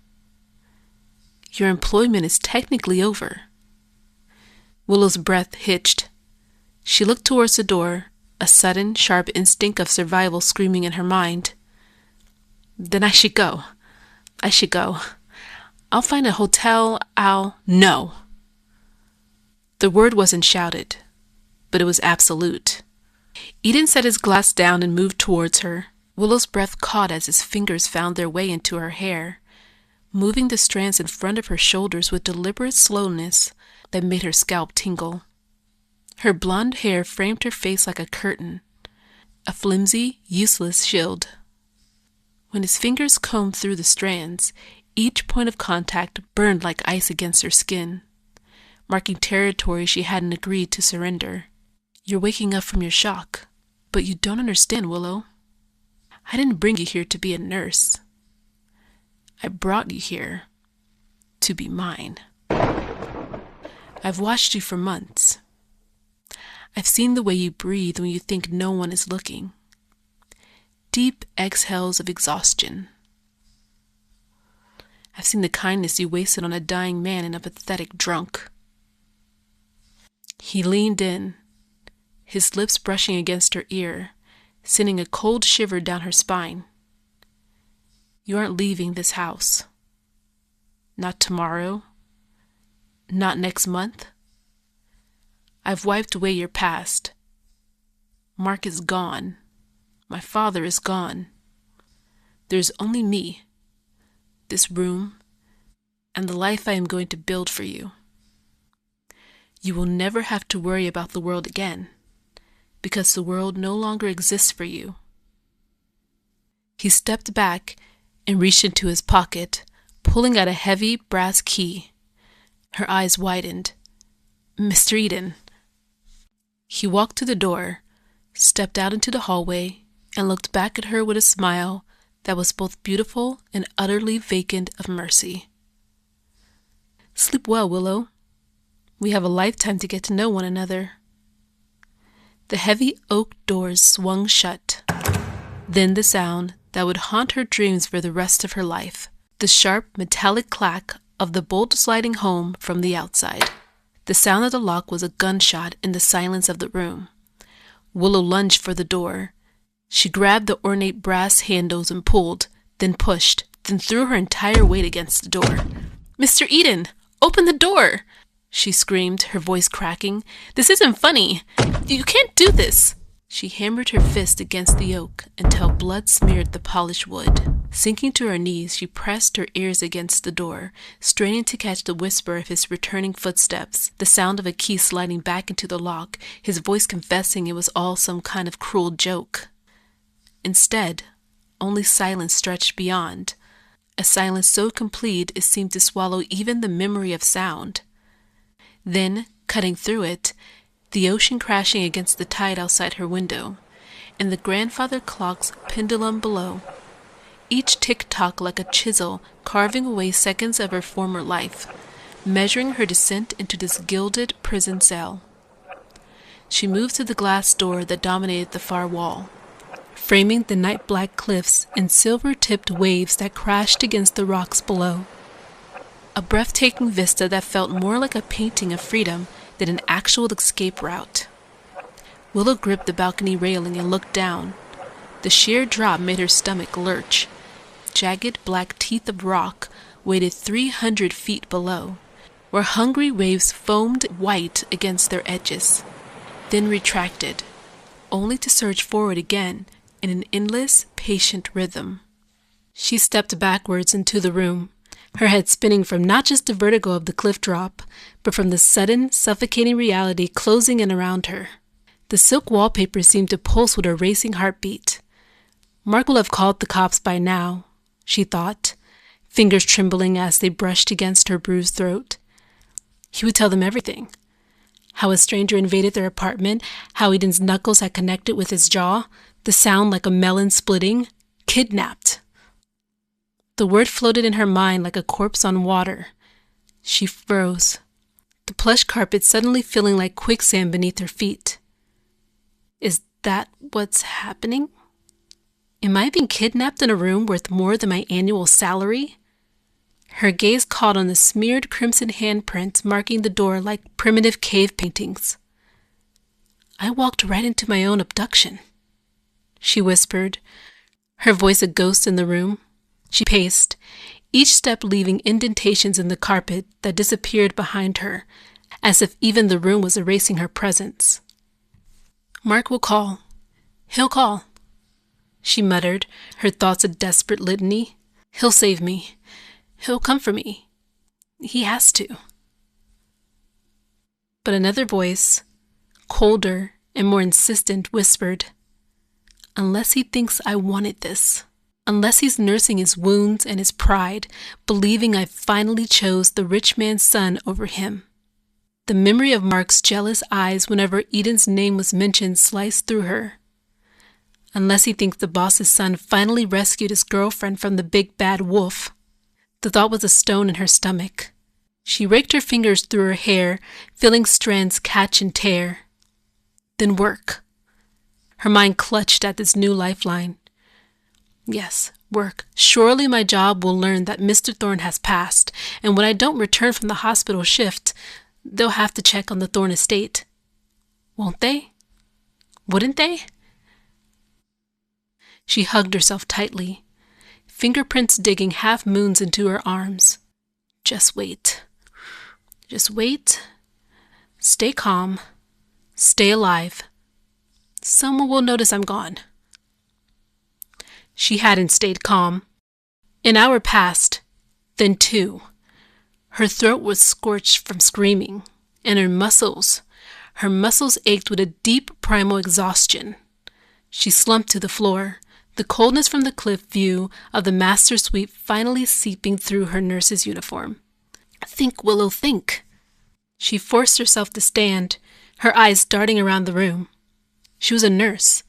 Your employment is technically over." Willow's breath hitched. She looked towards the door, a sudden, sharp instinct of survival screaming in her mind. "Then I should go. I'll find a hotel, No!" The word wasn't shouted, but it was absolute. Eden set his glass down and moved towards her. Willow's breath caught as his fingers found their way into her hair, moving the strands in front of her shoulders with deliberate slowness that made her scalp tingle. Her blonde hair framed her face like a curtain, a flimsy, useless shield. When his fingers combed through the strands, each point of contact burned like ice against her skin, marking territory she hadn't agreed to surrender. "You're waking up from your shock, but you don't understand, Willow. I didn't bring you here to be a nurse. I brought you here to be mine. I've watched you for months. I've seen the way you breathe when you think no one is looking. Deep exhales of exhaustion. I've seen the kindness you wasted on a dying man and a pathetic drunk." He leaned in, his lips brushing against her ear, sending a cold shiver down her spine. "You aren't leaving this house. Not tomorrow. Not next month. I've wiped away your past. Mark is gone. My father is gone. There's only me, this room, and the life I am going to build for you. You will never have to worry about the world again, because the world no longer exists for you." He stepped back and reached into his pocket, pulling out a heavy brass key. Her eyes widened. "Mr. Eden." He walked to the door, stepped out into the hallway, and looked back at her with a smile that was both beautiful and utterly vacant of mercy. "Sleep well, Willow. We have a lifetime to get to know one another." The heavy oak doors swung shut. Then the sound that would haunt her dreams for the rest of her life, the sharp metallic clack of the bolt sliding home from the outside. The sound of the lock was a gunshot in the silence of the room. Willow lunged for the door. She grabbed the ornate brass handles and pulled, then pushed, then threw her entire weight against the door. "Mr. Eden, open the door!" she screamed, her voice cracking. "This isn't funny. You can't do this." She hammered her fist against the oak until blood smeared the polished wood. Sinking to her knees, she pressed her ears against the door, straining to catch the whisper of his returning footsteps, the sound of a key sliding back into the lock, his voice confessing it was all some kind of cruel joke. Instead, only silence stretched beyond, a silence so complete it seemed to swallow even the memory of sound. Then, cutting through it, the ocean crashing against the tide outside her window, and the grandfather clock's pendulum below, each tick-tock like a chisel carving away seconds of her former life, measuring her descent into this gilded prison cell. She moved to the glass door that dominated the far wall, framing the night-black cliffs and silver-tipped waves that crashed against the rocks below. A breathtaking vista that felt more like a painting of freedom than an actual escape route. Willow gripped the balcony railing and looked down. The sheer drop made her stomach lurch. Jagged black teeth of rock waited 300 feet below, where hungry waves foamed white against their edges, then retracted, only to surge forward again in an endless, patient rhythm. She stepped backwards into the room, her head spinning from not just the vertigo of the cliff drop, but from the sudden, suffocating reality closing in around her. The silk wallpaper seemed to pulse with a racing heartbeat. Mark will have called the cops by now, she thought, fingers trembling as they brushed against her bruised throat. He would tell them everything. How a stranger invaded their apartment, how Eden's knuckles had connected with his jaw, the sound like a melon splitting, kidnapped. The word floated in her mind like a corpse on water. She froze, the plush carpet suddenly feeling like quicksand beneath her feet. Is that what's happening? Am I being kidnapped in a room worth more than my annual salary? Her gaze caught on the smeared crimson handprints marking the door like primitive cave paintings. I walked right into my own abduction, she whispered, her voice a ghost in the room. She paced, each step leaving indentations in the carpet that disappeared behind her, as if even the room was erasing her presence. Mark will call. He'll call, she muttered, her thoughts a desperate litany. He'll save me. He'll come for me. He has to. But another voice, colder and more insistent, whispered, unless he thinks I wanted this. Unless he's nursing his wounds and his pride, believing I finally chose the rich man's son over him. The memory of Mark's jealous eyes whenever Eden's name was mentioned sliced through her. Unless he thinks the boss's son finally rescued his girlfriend from the big bad wolf. The thought was a stone in her stomach. She raked her fingers through her hair, feeling strands catch and tear. Then work. Her mind clutched at this new lifeline. Yes, work. Surely my job will learn that Mr. Thorne has passed, and when I don't return from the hospital shift, they'll have to check on the Thorne estate. Won't they? Wouldn't they? She hugged herself tightly, fingerprints digging half moons into her arms. Just wait. Just wait. Stay calm. Stay alive. Someone will notice I'm gone. She hadn't stayed calm. An hour passed, then 2. Her throat was scorched from screaming, and her muscles ached with a deep primal exhaustion. She slumped to the floor, the coldness from the cliff view of the master suite finally seeping through her nurse's uniform. Think, Willow, think. She forced herself to stand, her eyes darting around the room. She was a nurse.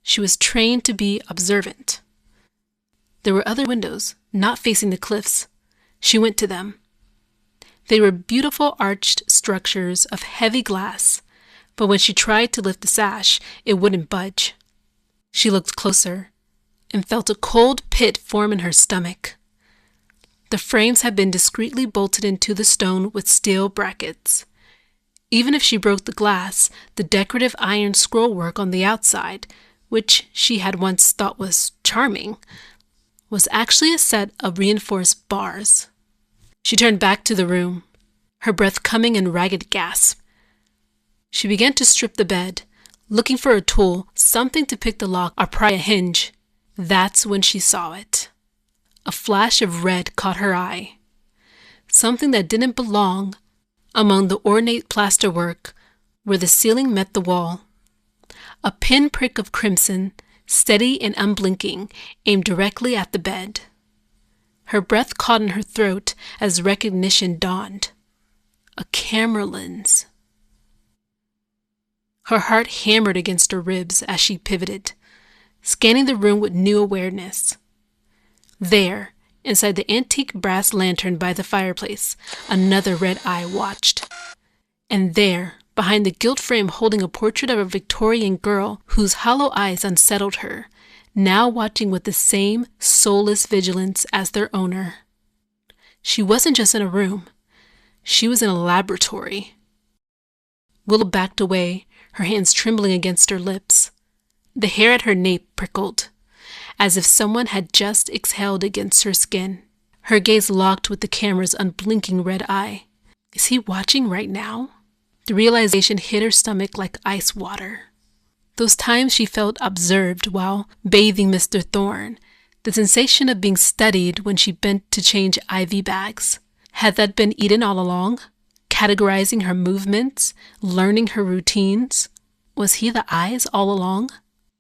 She was trained to be observant. There were other windows, not facing the cliffs. She went to them. They were beautiful arched structures of heavy glass, but when she tried to lift the sash, it wouldn't budge. She looked closer and felt a cold pit form in her stomach. The frames had been discreetly bolted into the stone with steel brackets. Even if she broke the glass, the decorative iron scrollwork on the outside, which she had once thought was charming, was actually a set of reinforced bars. She turned back to the room, her breath coming in ragged gasps. She began to strip the bed, looking for a tool, something to pick the lock or pry a hinge. That's when she saw it. A flash of red caught her eye. Something that didn't belong among the ornate plasterwork where the ceiling met the wall. A pinprick of crimson, steady and unblinking, aimed directly at the bed. Her breath caught in her throat as recognition dawned. A camera lens. Her heart hammered against her ribs as she pivoted, scanning the room with new awareness. There, inside the antique brass lantern by the fireplace, another red eye watched. And there, behind the gilt frame holding a portrait of a Victorian girl whose hollow eyes unsettled her, now watching with the same soulless vigilance as their owner. She wasn't just in a room. She was in a laboratory. Willow backed away, her hands trembling against her lips. The hair at her nape prickled, as if someone had just exhaled against her skin. Her gaze locked with the camera's unblinking red eye. Is he watching right now? The realization hit her stomach like ice water. Those times she felt observed while bathing Mr. Thorne, the sensation of being studied when she bent to change IV bags. Had that been Eden all along? Categorizing her movements, learning her routines? Was he the eyes all along?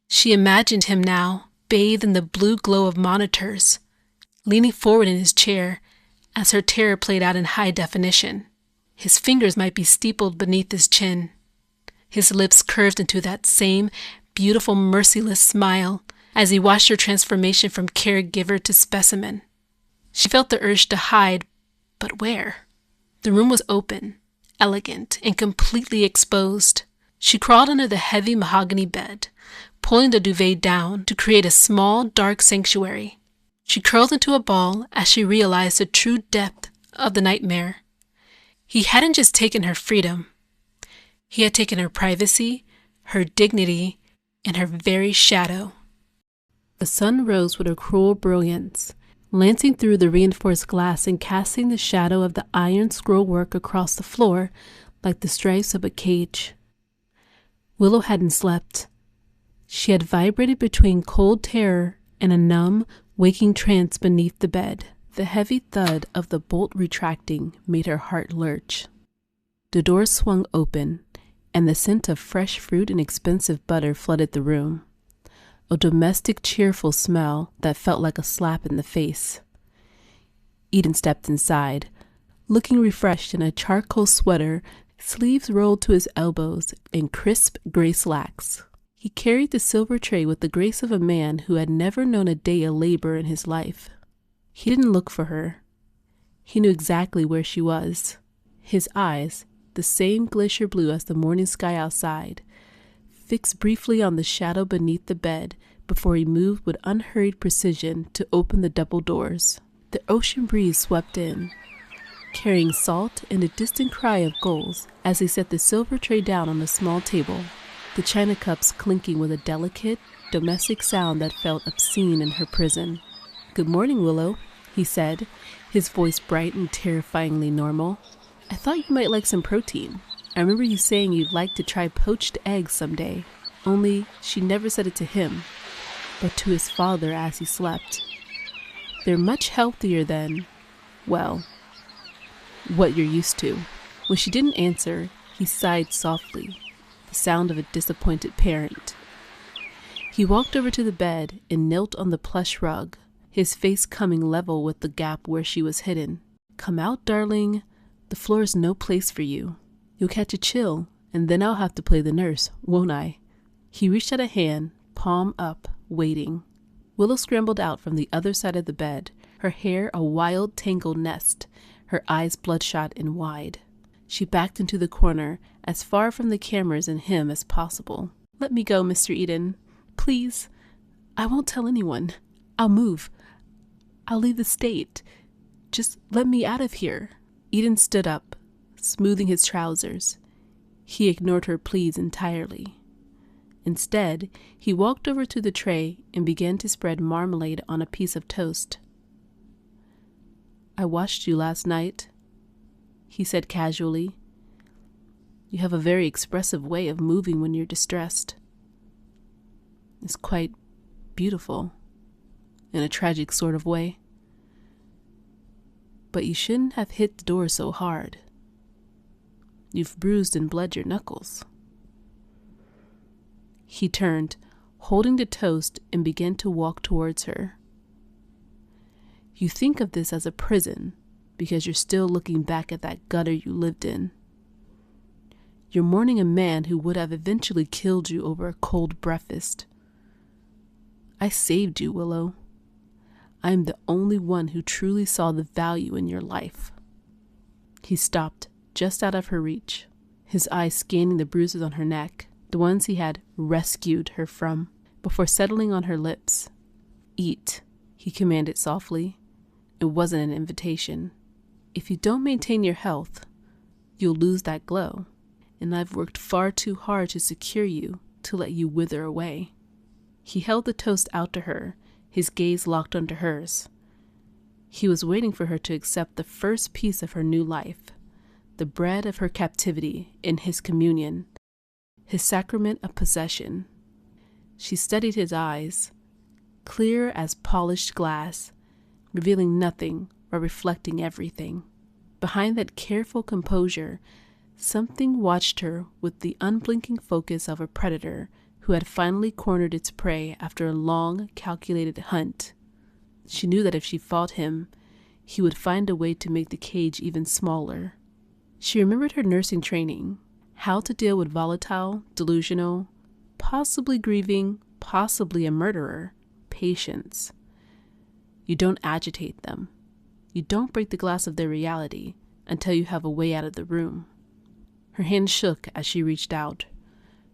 She imagined him now, bathed in the blue glow of monitors, leaning forward in his chair as her terror played out in high definition. His fingers might be steepled beneath his chin. His lips curved into that same beautiful, merciless smile as he watched her transformation from caregiver to specimen. She felt the urge to hide, but where? The room was open, elegant, and completely exposed. She crawled under the heavy mahogany bed, pulling the duvet down to create a small, dark sanctuary. She curled into a ball as she realized the true depth of the nightmare. He hadn't just taken her freedom. He had taken her privacy, her dignity, and her very shadow. The sun rose with a cruel brilliance, lancing through the reinforced glass and casting the shadow of the iron scrollwork across the floor like the stripes of a cage. Willow hadn't slept. She had vibrated between cold terror and a numb, waking trance beneath the bed. The heavy thud of the bolt retracting made her heart lurch. The door swung open, and the scent of fresh fruit and expensive butter flooded the room. A domestic, cheerful smell that felt like a slap in the face. Eden stepped inside, looking refreshed in a charcoal sweater, sleeves rolled to his elbows, and crisp gray slacks. He carried the silver tray with the grace of a man who had never known a day of labor in his life. He didn't look for her. He knew exactly where she was. His eyes, the same glacier blue as the morning sky outside, fixed briefly on the shadow beneath the bed before he moved with unhurried precision to open the double doors. The ocean breeze swept in, carrying salt and a distant cry of gulls as he set the silver tray down on a small table, the china cups clinking with a delicate, domestic sound that felt obscene in her prison. "Good morning, Willow," he said, his voice bright and terrifyingly normal. "I thought you might like some protein. I remember you saying you'd like to try poached eggs someday." Only she never said it to him, but to his father as he slept. They're much healthier than, well, what you're used to. When she didn't answer, he sighed softly, the sound of a disappointed parent. He walked over to the bed and knelt on the plush rug, his face coming level with the gap where she was hidden. "Come out, darling. The floor is no place for you. You'll catch a chill, and then I'll have to play the nurse, won't I?" He reached out a hand, palm up, waiting. Willow scrambled out from the other side of the bed, her hair a wild, tangled nest, her eyes bloodshot and wide. She backed into the corner, as far from the cameras and him as possible. "Let me go, Mr. Eden. Please. I won't tell anyone. I'll move. I'll leave the state. Just let me out of here." Eden stood up, smoothing his trousers. He ignored her pleas entirely. Instead, he walked over to the tray and began to spread marmalade on a piece of toast. "I watched you last night," he said casually. You have a very expressive way of moving when you're distressed. It's quite beautiful, in a tragic sort of way. But you shouldn't have hit the door so hard. You've bruised and bled your knuckles. He turned, holding the toast, and began to walk towards her. You think of this as a prison because you're still looking back at that gutter you lived in. You're mourning a man who would have eventually killed you over a cold breakfast. I saved you, Willow. I am the only one who truly saw the value in your life. He stopped, just out of her reach, his eyes scanning the bruises on her neck, the ones he had rescued her from, before settling on her lips. Eat, he commanded softly. It wasn't an invitation. If you don't maintain your health, you'll lose that glow, and I've worked far too hard to secure you to let you wither away. He held the toast out to her, his gaze locked onto hers. He was waiting for her to accept the first piece of her new life, the bread of her captivity in his communion, his sacrament of possession. She studied his eyes, clear as polished glass, revealing nothing or reflecting everything. Behind that careful composure, something watched her with the unblinking focus of a predator who had finally cornered its prey after a long, calculated hunt. She knew that if she fought him, he would find a way to make the cage even smaller. She remembered her nursing training, how to deal with volatile, delusional, possibly grieving, possibly a murderer, patients. You don't agitate them. You don't break the glass of their reality until you have a way out of the room. Her hand shook as she reached out,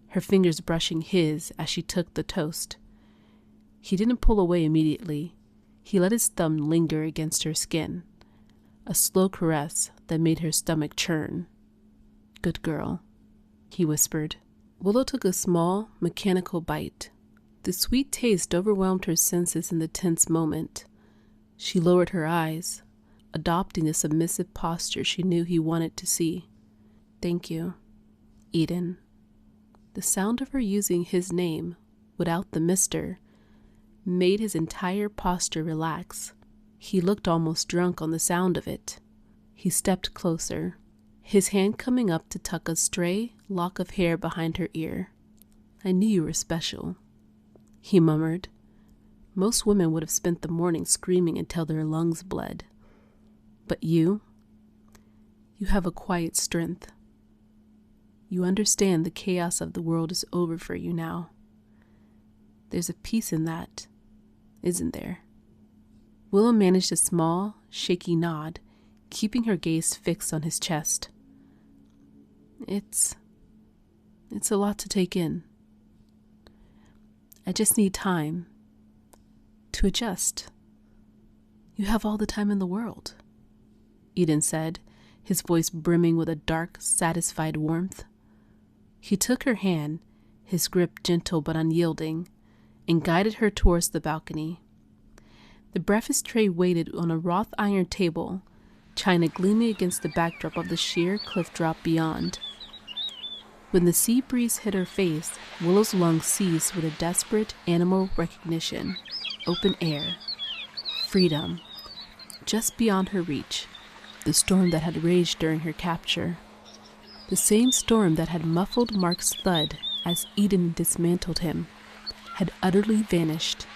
her fingers brushing his as she took the toast. He didn't pull away immediately. He let his thumb linger against her skin, a slow caress that made her stomach churn. "Good girl," he whispered. Willow took a small, mechanical bite. The sweet taste overwhelmed her senses in the tense moment. She lowered her eyes, adopting the submissive posture she knew he wanted to see. "Thank you, Eden." The sound of her using his name, without the mister, made his entire posture relax. He looked almost drunk on the sound of it. He stepped closer, his hand coming up to tuck a stray lock of hair behind her ear. "I knew you were special," he murmured. Most women would have spent the morning screaming until their lungs bled. But you have a quiet strength. You understand the chaos of the world is over for you now. There's a peace in that, isn't there? Willow managed a small, shaky nod, keeping her gaze fixed on his chest. It's a lot to take in. I just need time to adjust. You have all the time in the world, Eden said, his voice brimming with a dark, satisfied warmth. He took her hand, his grip gentle but unyielding, and guided her towards the balcony. The breakfast tray waited on a wrought iron table, china gleaming against the backdrop of the sheer cliff drop beyond. When the sea breeze hit her face, Willow's lungs seized with a desperate animal recognition. Open air. Freedom. Just beyond her reach. The storm that had raged during her capture. The same storm that had muffled Mark's thud as Eden dismantled him, had utterly vanished.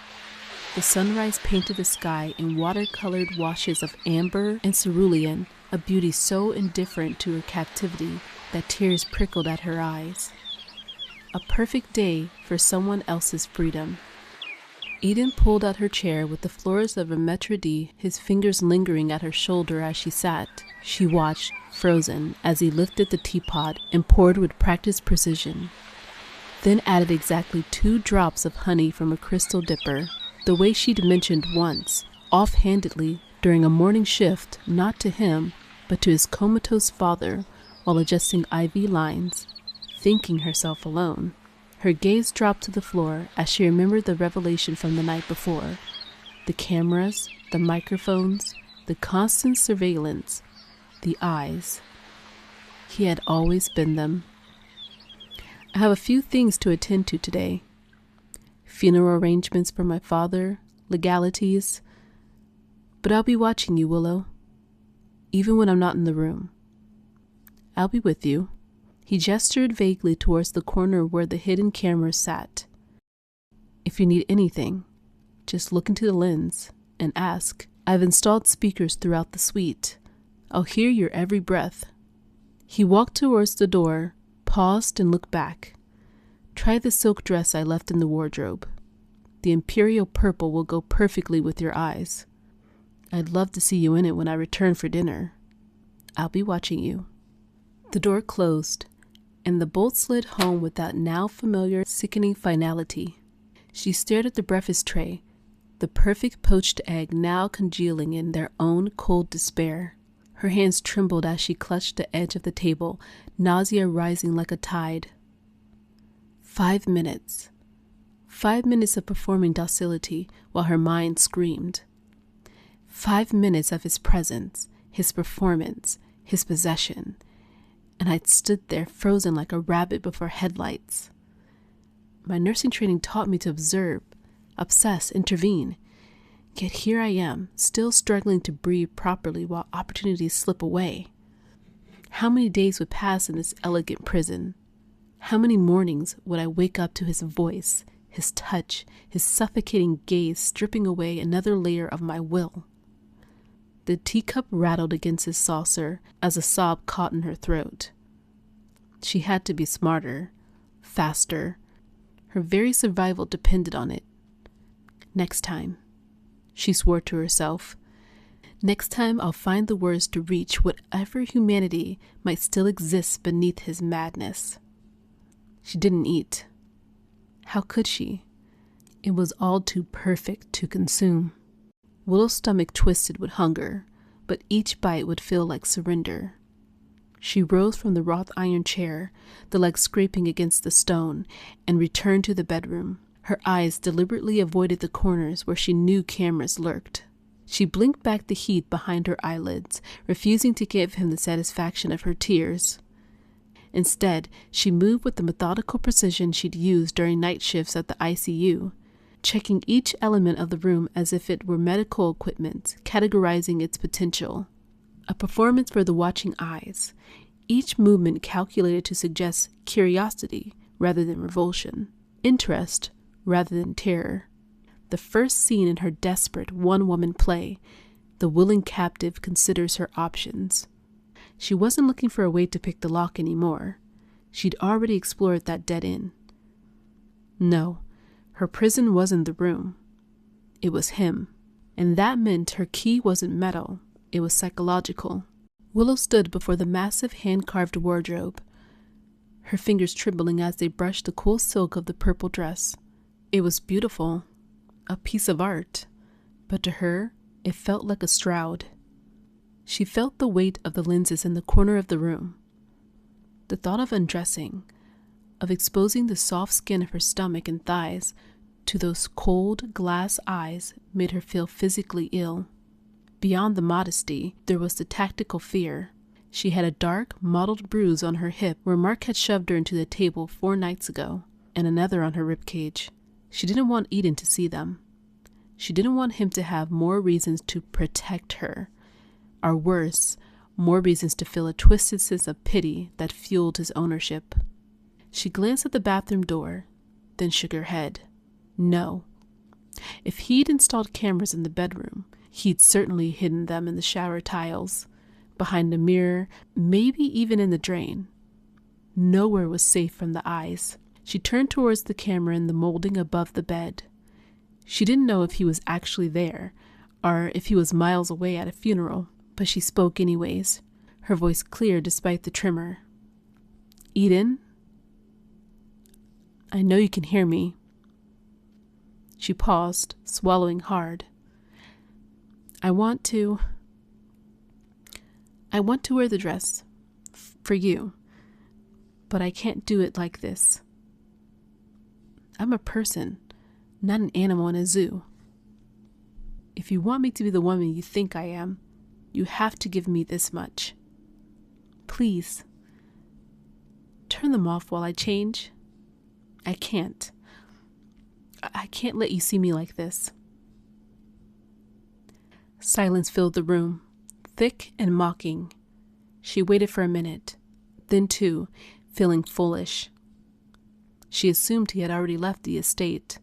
The sunrise painted the sky in watercolored washes of amber and cerulean, a beauty so indifferent to her captivity that tears prickled at her eyes. A perfect day for someone else's freedom. Eden pulled out her chair with the flourish of a maître d', his fingers lingering at her shoulder as she sat. She watched, frozen, as he lifted the teapot and poured with practiced precision, then added exactly 2 drops of honey from a crystal dipper, the way she'd mentioned once, offhandedly, during a morning shift, not to him, but to his comatose father, while adjusting IV lines, thinking herself alone. Her gaze dropped to the floor as she remembered the revelation from the night before. The cameras, the microphones, the constant surveillance, the eyes. He had always been them. I have a few things to attend to today. Funeral arrangements for my father, legalities. But I'll be watching you, Willow. Even when I'm not in the room. I'll be with you. He gestured vaguely towards the corner where the hidden camera sat. If you need anything, just look into the lens and ask. I've installed speakers throughout the suite. I'll hear your every breath. He walked towards the door, paused and looked back. Try the silk dress I left in the wardrobe. The imperial purple will go perfectly with your eyes. I'd love to see you in it when I return for dinner. I'll be watching you. The door closed, and the bolt slid home with that now familiar, sickening finality. She stared at the breakfast tray, the perfect poached egg now congealing in their own cold despair. Her hands trembled as she clutched the edge of the table, nausea rising like a tide. 5 minutes. 5 minutes of performing docility while her mind screamed. 5 minutes of his presence, his performance, his possession, and I'd stood there frozen like a rabbit before headlights. My nursing training taught me to observe, obsess, intervene. Yet here I am, still struggling to breathe properly while opportunities slip away. How many days would pass in this elegant prison? How many mornings would I wake up to his voice, his touch, his suffocating gaze stripping away another layer of my will? The teacup rattled against his saucer as a sob caught in her throat. She had to be smarter, faster. Her very survival depended on it. Next time, she swore to herself. Next time I'll find the words to reach whatever humanity might still exist beneath his madness. She didn't eat. How could she? It was all too perfect to consume. Willow's stomach twisted with hunger, but each bite would feel like surrender. She rose from the wrought iron chair, the legs scraping against the stone, and returned to the bedroom. Her eyes deliberately avoided the corners where she knew cameras lurked. She blinked back the heat behind her eyelids, refusing to give him the satisfaction of her tears. Instead, she moved with the methodical precision she'd used during night shifts at the ICU, checking each element of the room as if it were medical equipment, categorizing its potential. A performance for the watching eyes, each movement calculated to suggest curiosity rather than revulsion, interest rather than terror. The first scene in her desperate one-woman play, the willing captive considers her options. She wasn't looking for a way to pick the lock anymore. She'd already explored that dead end. No, her prison wasn't the room. It was him. And that meant her key wasn't metal. It was psychological. Willow stood before the massive hand-carved wardrobe, her fingers trembling as they brushed the cool silk of the purple dress. It was beautiful, a piece of art, but to her, it felt like a shroud. She felt the weight of the lenses in the corner of the room. The thought of undressing, of exposing the soft skin of her stomach and thighs to those cold glass eyes made her feel physically ill. Beyond the modesty, there was the tactical fear. She had a dark, mottled bruise on her hip where Mark had shoved her into the table 4 nights ago, and another on her ribcage. She didn't want Eden to see them. She didn't want him to have more reasons to protect her, or worse, more reasons to feel a twisted sense of pity that fueled his ownership. She glanced at the bathroom door, then shook her head. No. If he'd installed cameras in the bedroom, he'd certainly hidden them in the shower tiles, behind the mirror, maybe even in the drain. Nowhere was safe from the eyes. She turned towards the camera in the molding above the bed. She didn't know if he was actually there, or if he was miles away at a funeral, but she spoke anyways, her voice clear despite the tremor. Eden? I know you can hear me. She paused, swallowing hard. I want to wear the dress. For you. But I can't do it like this. I'm a person, not an animal in a zoo. If you want me to be the woman you think I am, you have to give me this much. Please, Turn them off while I change. I can't. I can't let you see me like this. Silence filled the room, thick and mocking. She waited for a minute, then two, feeling foolish. She assumed he had already left the estate.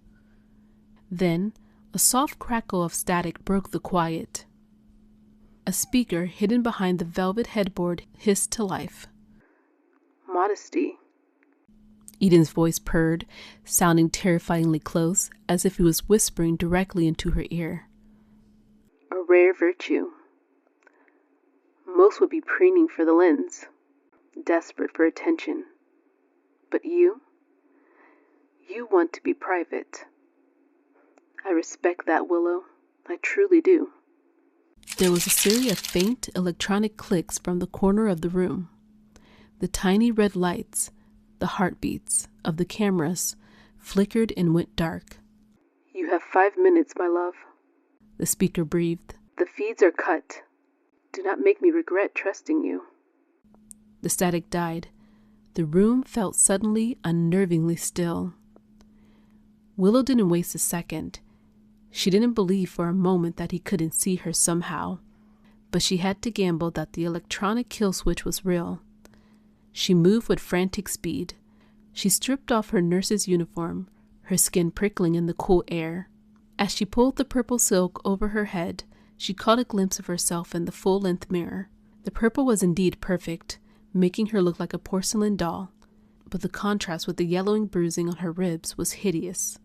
Then, a soft crackle of static broke the quiet. A speaker hidden behind the velvet headboard hissed to life. Modesty. Eden's voice purred, sounding terrifyingly close, as if he was whispering directly into her ear. A rare virtue. Most would be preening for the lens, desperate for attention. But you want to be private. I respect that, Willow. I truly do. There was a series of faint electronic clicks from the corner of the room. The tiny red lights, the heartbeats of the cameras, flickered and went dark. You have 5 minutes, my love. The speaker breathed. The feeds are cut. Do not make me regret trusting you. The static died. The room felt suddenly unnervingly still. Willow didn't waste a second. She didn't believe for a moment that he couldn't see her somehow, but she had to gamble that the electronic kill switch was real. She moved with frantic speed. She stripped off her nurse's uniform, her skin prickling in the cool air. As she pulled the purple silk over her head, she caught a glimpse of herself in the full-length mirror. The purple was indeed perfect, making her look like a porcelain doll, but the contrast with the yellowing bruising on her ribs was hideous.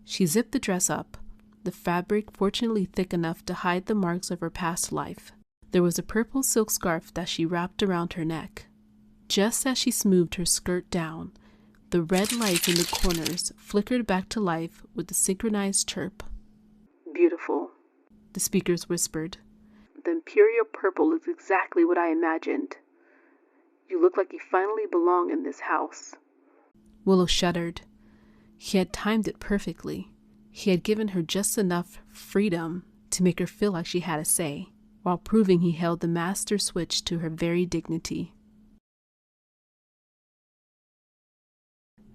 She zipped the dress up, the fabric fortunately thick enough to hide the marks of her past life. There was a purple silk scarf that she wrapped around her neck. Just as she smoothed her skirt down, the red lights in the corners flickered back to life with a synchronized chirp. Beautiful, the speakers whispered. The imperial purple is exactly what I imagined. You look like you finally belong in this house. Willow shuddered. He had timed it perfectly. He had given her just enough freedom to make her feel like she had a say, while proving he held the master switch to her very dignity.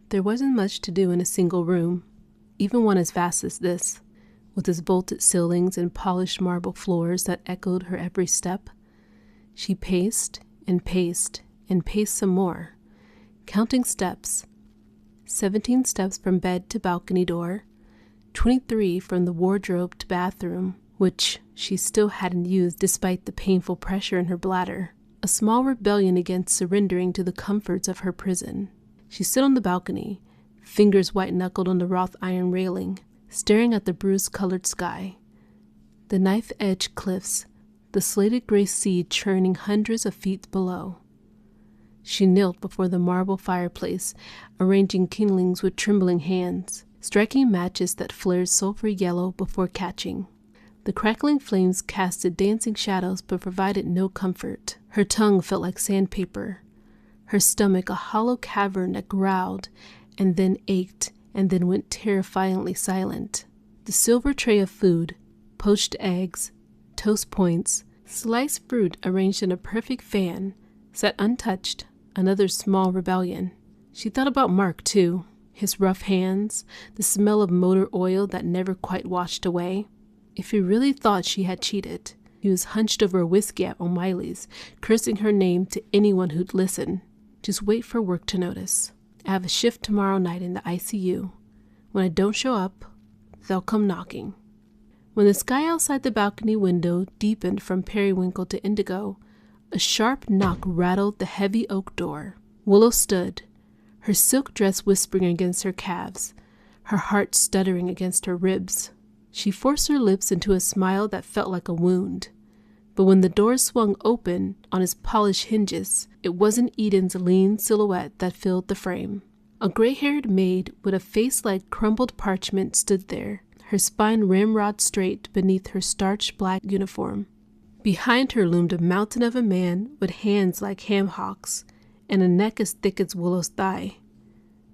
There wasn't much to do in a single room, even one as vast as this, with its vaulted ceilings and polished marble floors that echoed her every step. She paced and paced and paced some more, counting steps. 17 steps from bed to balcony door, 23 from the wardrobe to bathroom, which she still hadn't used despite the painful pressure in her bladder, a small rebellion against surrendering to the comforts of her prison. She stood on the balcony, fingers white-knuckled on the wrought iron railing, staring at the bruise-colored sky, the knife-edged cliffs, the slated gray sea churning hundreds of feet below. She knelt before the marble fireplace, arranging kindlings with trembling hands, striking matches that flared sulphur yellow before catching. The crackling flames casted dancing shadows but provided no comfort. Her tongue felt like sandpaper, her stomach a hollow cavern that growled and then ached and then went terrifyingly silent. The silver tray of food, poached eggs, toast points, sliced fruit arranged in a perfect fan, sat untouched, another small rebellion. She thought about Mark, too, his rough hands, the smell of motor oil that never quite washed away. If he really thought she had cheated, he was hunched over a whiskey at O'Malley's, cursing her name to anyone who'd listen. Just wait for work to notice. I have a shift tomorrow night in the ICU. When I don't show up, they'll come knocking. When the sky outside the balcony window deepened from periwinkle to indigo, a sharp knock rattled the heavy oak door. Willow stood, her silk dress whispering against her calves, her heart stuttering against her ribs. She forced her lips into a smile that felt like a wound. But when the door swung open on its polished hinges, it wasn't Eden's lean silhouette that filled the frame. A gray-haired maid with a face like crumbled parchment stood there, her spine ramrod straight beneath her starched black uniform. Behind her loomed a mountain of a man with hands like ham hocks and a neck as thick as Willow's thigh.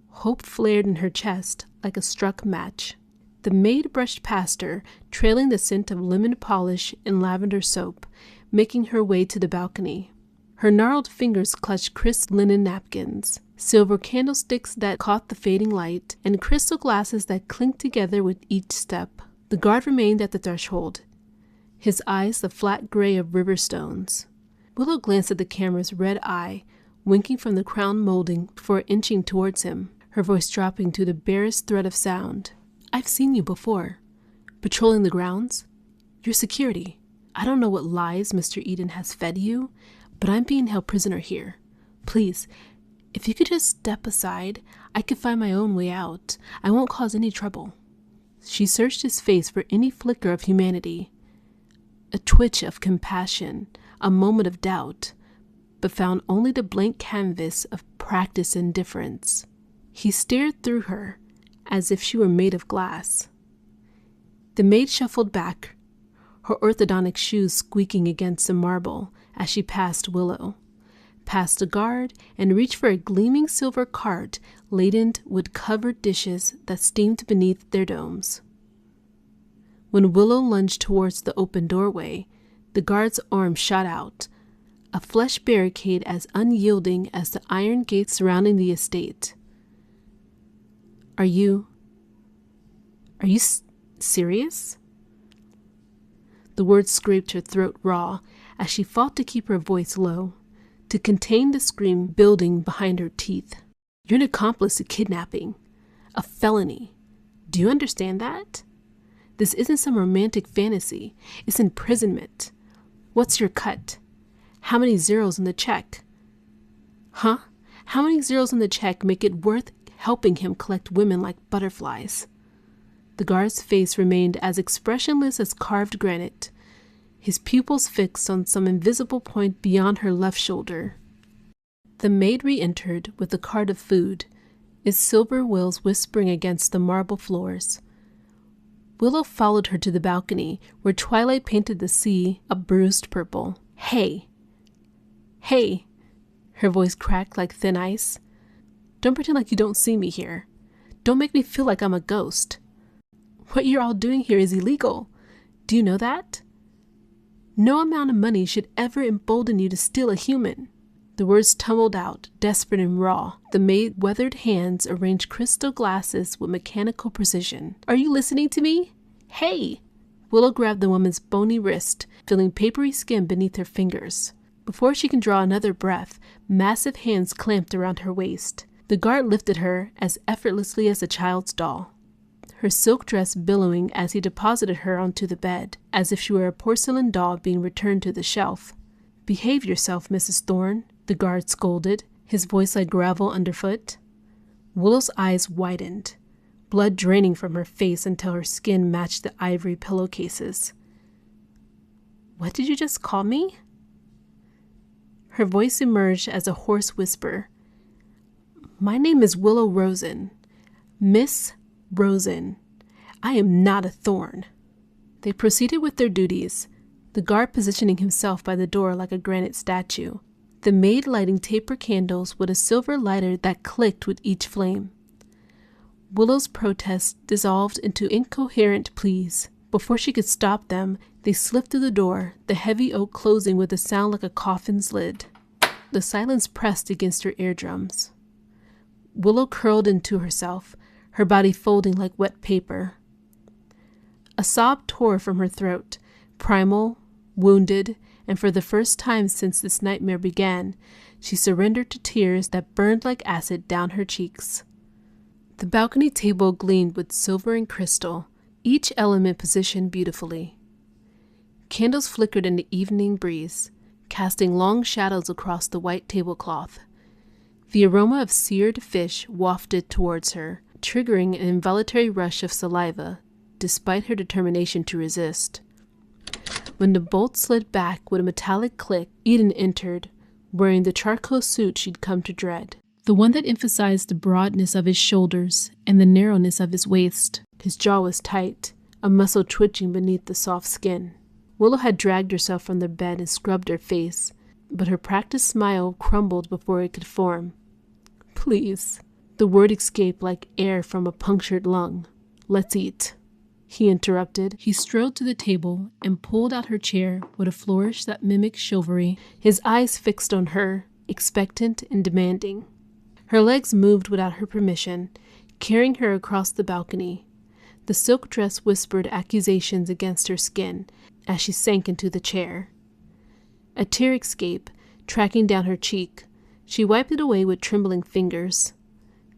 Hope flared in her chest like a struck match. The maid brushed past her, trailing the scent of lemon polish and lavender soap, making her way to the balcony. Her gnarled fingers clutched crisp linen napkins. silver candlesticks that caught the fading light, and crystal glasses that clinked together with each step. The guard remained at the threshold, his eyes the flat gray of river stones. Willow glanced at the camera's red eye, winking from the crown molding before inching towards him, her voice dropping to the barest thread of sound. "I've seen you before. Patrolling the grounds? You're security. I don't know what lies Mr. Eden has fed you, but I'm being held prisoner here. Please, if you could just step aside, I could find my own way out. I won't cause any trouble." She searched his face for any flicker of humanity, a twitch of compassion, a moment of doubt, but found only the blank canvas of practiced indifference. He stared through her as if she were made of glass. The maid shuffled back, her orthodontic shoes squeaking against the marble as she passed Willow, past a guard, and reached for a gleaming silver cart laden with covered dishes that steamed beneath their domes. When Willow lunged towards the open doorway, the guard's arm shot out, a flesh barricade as unyielding as the iron gates surrounding the estate. Are you serious?" The words scraped her throat raw as she fought to keep her voice low, to contain the scream building behind her teeth. "You're an accomplice to kidnapping, a felony. Do you understand that? This isn't some romantic fantasy. It's imprisonment. What's your cut? How many zeros in the check? Huh? How many zeros in the check make it worth helping him collect women like butterflies?" The guard's face remained as expressionless as carved granite, his pupils fixed on some invisible point beyond her left shoulder. The maid re-entered with a cart of food, its silver wheels whispering against the marble floors. Willow followed her to the balcony, where twilight painted the sea a bruised purple. Hey! Hey! Her voice cracked like thin ice. "Don't pretend like you don't see me here. Don't make me feel like I'm a ghost. What you're all doing here is illegal. Do you know that? No amount of money should ever embolden you to steal a human." The words tumbled out, desperate and raw. The maid's weathered hands arranged crystal glasses with mechanical precision. "Are you listening to me? Hey!" Willow grabbed the woman's bony wrist, feeling papery skin beneath her fingers. Before she could draw another breath, massive hands clamped around her waist. The guard lifted her as effortlessly as a child's doll, her silk dress billowing as he deposited her onto the bed, as if she were a porcelain doll being returned to the shelf. "Behave yourself, Mrs. Thorne," the guard scolded, his voice like gravel underfoot. Willow's eyes widened, blood draining from her face until her skin matched the ivory pillowcases. "What did you just call me?" Her voice emerged as a hoarse whisper. "My name is Willow Rosen. Miss Rosen. I am not a Thorne." They proceeded with their duties, the guard positioning himself by the door like a granite statue, the maid lighting taper candles with a silver lighter that clicked with each flame. Willow's protests dissolved into incoherent pleas. Before she could stop them, they slipped through the door, the heavy oak closing with a sound like a coffin's lid. The silence pressed against her eardrums. Willow curled into herself, her body folding like wet paper. A sob tore from her throat, primal, wounded, and for the first time since this nightmare began, she surrendered to tears that burned like acid down her cheeks. The balcony table gleamed with silver and crystal, each element positioned beautifully. Candles flickered in the evening breeze, casting long shadows across the white tablecloth. The aroma of seared fish wafted towards her, triggering an involuntary rush of saliva, despite her determination to resist. When the bolt slid back with a metallic click, Eden entered, wearing the charcoal suit she'd come to dread, the one that emphasized the broadness of his shoulders and the narrowness of his waist. His jaw was tight, a muscle twitching beneath the soft skin. Willow had dragged herself from the bed and scrubbed her face, but her practiced smile crumbled before it could form. "Please." The word escaped like air from a punctured lung. "Let's eat." He interrupted. He strode to the table and pulled out her chair with a flourish that mimicked chivalry, his eyes fixed on her, expectant and demanding. Her legs moved without her permission, carrying her across the balcony. The silk dress whispered accusations against her skin as she sank into the chair. A tear escaped, tracking down her cheek. She wiped it away with trembling fingers.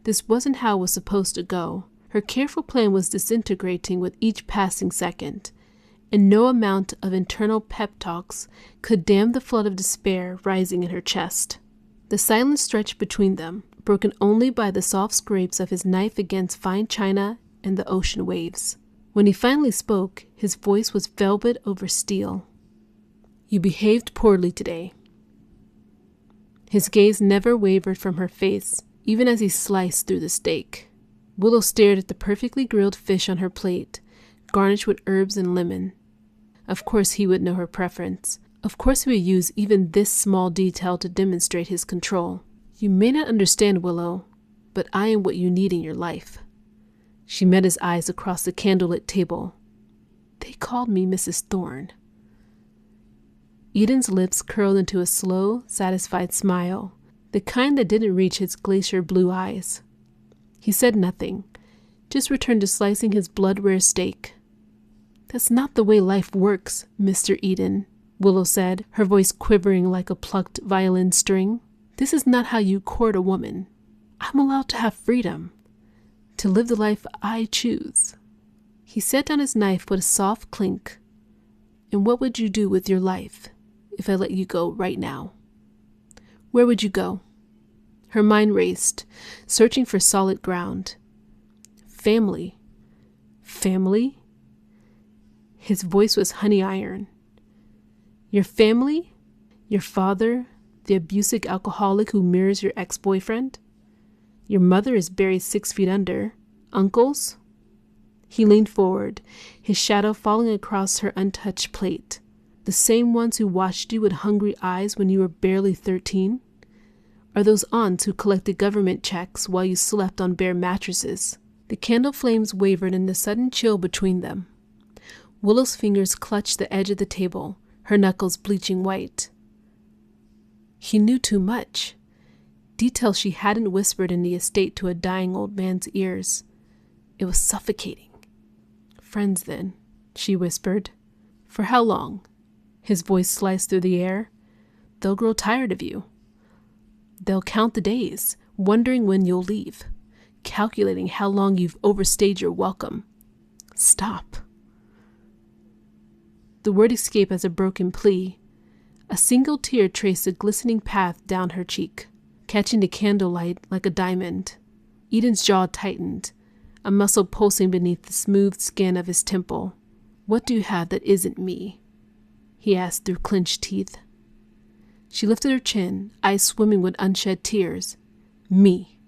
This wasn't how it was supposed to go. Her careful plan was disintegrating with each passing second, and no amount of internal pep talks could dam the flood of despair rising in her chest. The silence stretched between them, broken only by the soft scrapes of his knife against fine china and the ocean waves. When he finally spoke, his voice was velvet over steel. "You behaved poorly today." His gaze never wavered from her face, even as he sliced through the steak. Willow stared at the perfectly grilled fish on her plate, garnished with herbs and lemon. Of course he would know her preference. Of course he would use even this small detail to demonstrate his control. "You may not understand, Willow, but I am what you need in your life." She met his eyes across the candlelit table. "They called me Mrs. Thorne." Eden's lips curled into a slow, satisfied smile, the kind that didn't reach his glacier blue eyes. He said nothing, just returned to slicing his blood-rare steak. "That's not the way life works, Mr. Eden," Willow said, her voice quivering like a plucked violin string. "This is not how you court a woman. I'm allowed to have freedom, to live the life I choose." He set down his knife with a soft clink. "And what would you do with your life if I let you go right now? Where would you go?" Her mind raced, searching for solid ground. Family. Family? His voice was honey iron. "Your family? Your father, the abusive alcoholic who mirrors your ex-boyfriend? Your mother is buried 6 feet under. Uncles?" He leaned forward, his shadow falling across her untouched plate. "The same ones who watched you with hungry eyes when you were barely 13? Or those aunts who collected government checks while you slept on bare mattresses?" The candle flames wavered in the sudden chill between them. Willow's fingers clutched the edge of the table, her knuckles bleaching white. He knew too much. Details she hadn't whispered in the estate to a dying old man's ears. It was suffocating. "Friends, then," she whispered. "For how long?" His voice sliced through the air. "They'll grow tired of you. They'll count the days, wondering when you'll leave, calculating how long you've overstayed your welcome. Stop." The word escaped as a broken plea. A single tear traced a glistening path down her cheek, catching the candlelight like a diamond. Eden's jaw tightened, a muscle pulsing beneath the smooth skin of his temple. "What do you have that isn't me?" he asked through clenched teeth. She lifted her chin, eyes swimming with unshed tears. "Me."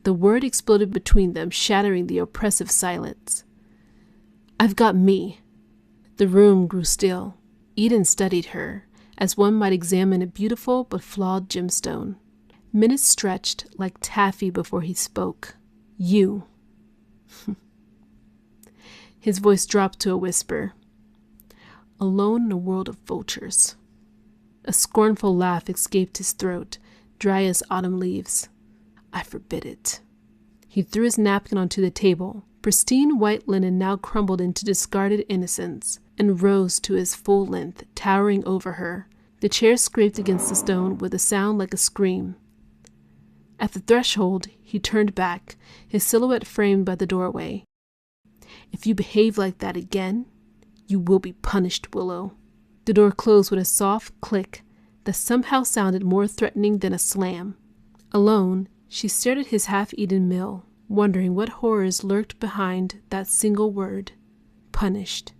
The word exploded between them, shattering the oppressive silence. "I've got me." The room grew still. Eden studied her, as one might examine a beautiful but flawed gemstone. Minutes stretched like taffy before he spoke. "You." His voice dropped to a whisper. "Alone in a world of vultures." A scornful laugh escaped his throat, dry as autumn leaves. "I forbid it." He threw his napkin onto the table. Pristine white linen now crumbled into discarded innocence, and rose to his full length, towering over her. The chair scraped against the stone with a sound like a scream. At the threshold, he turned back, his silhouette framed by the doorway. "If you behave like that again, you will be punished, Willow." The door closed with a soft click that somehow sounded more threatening than a slam. Alone, she stared at his half-eaten meal, wondering what horrors lurked behind that single word, punished.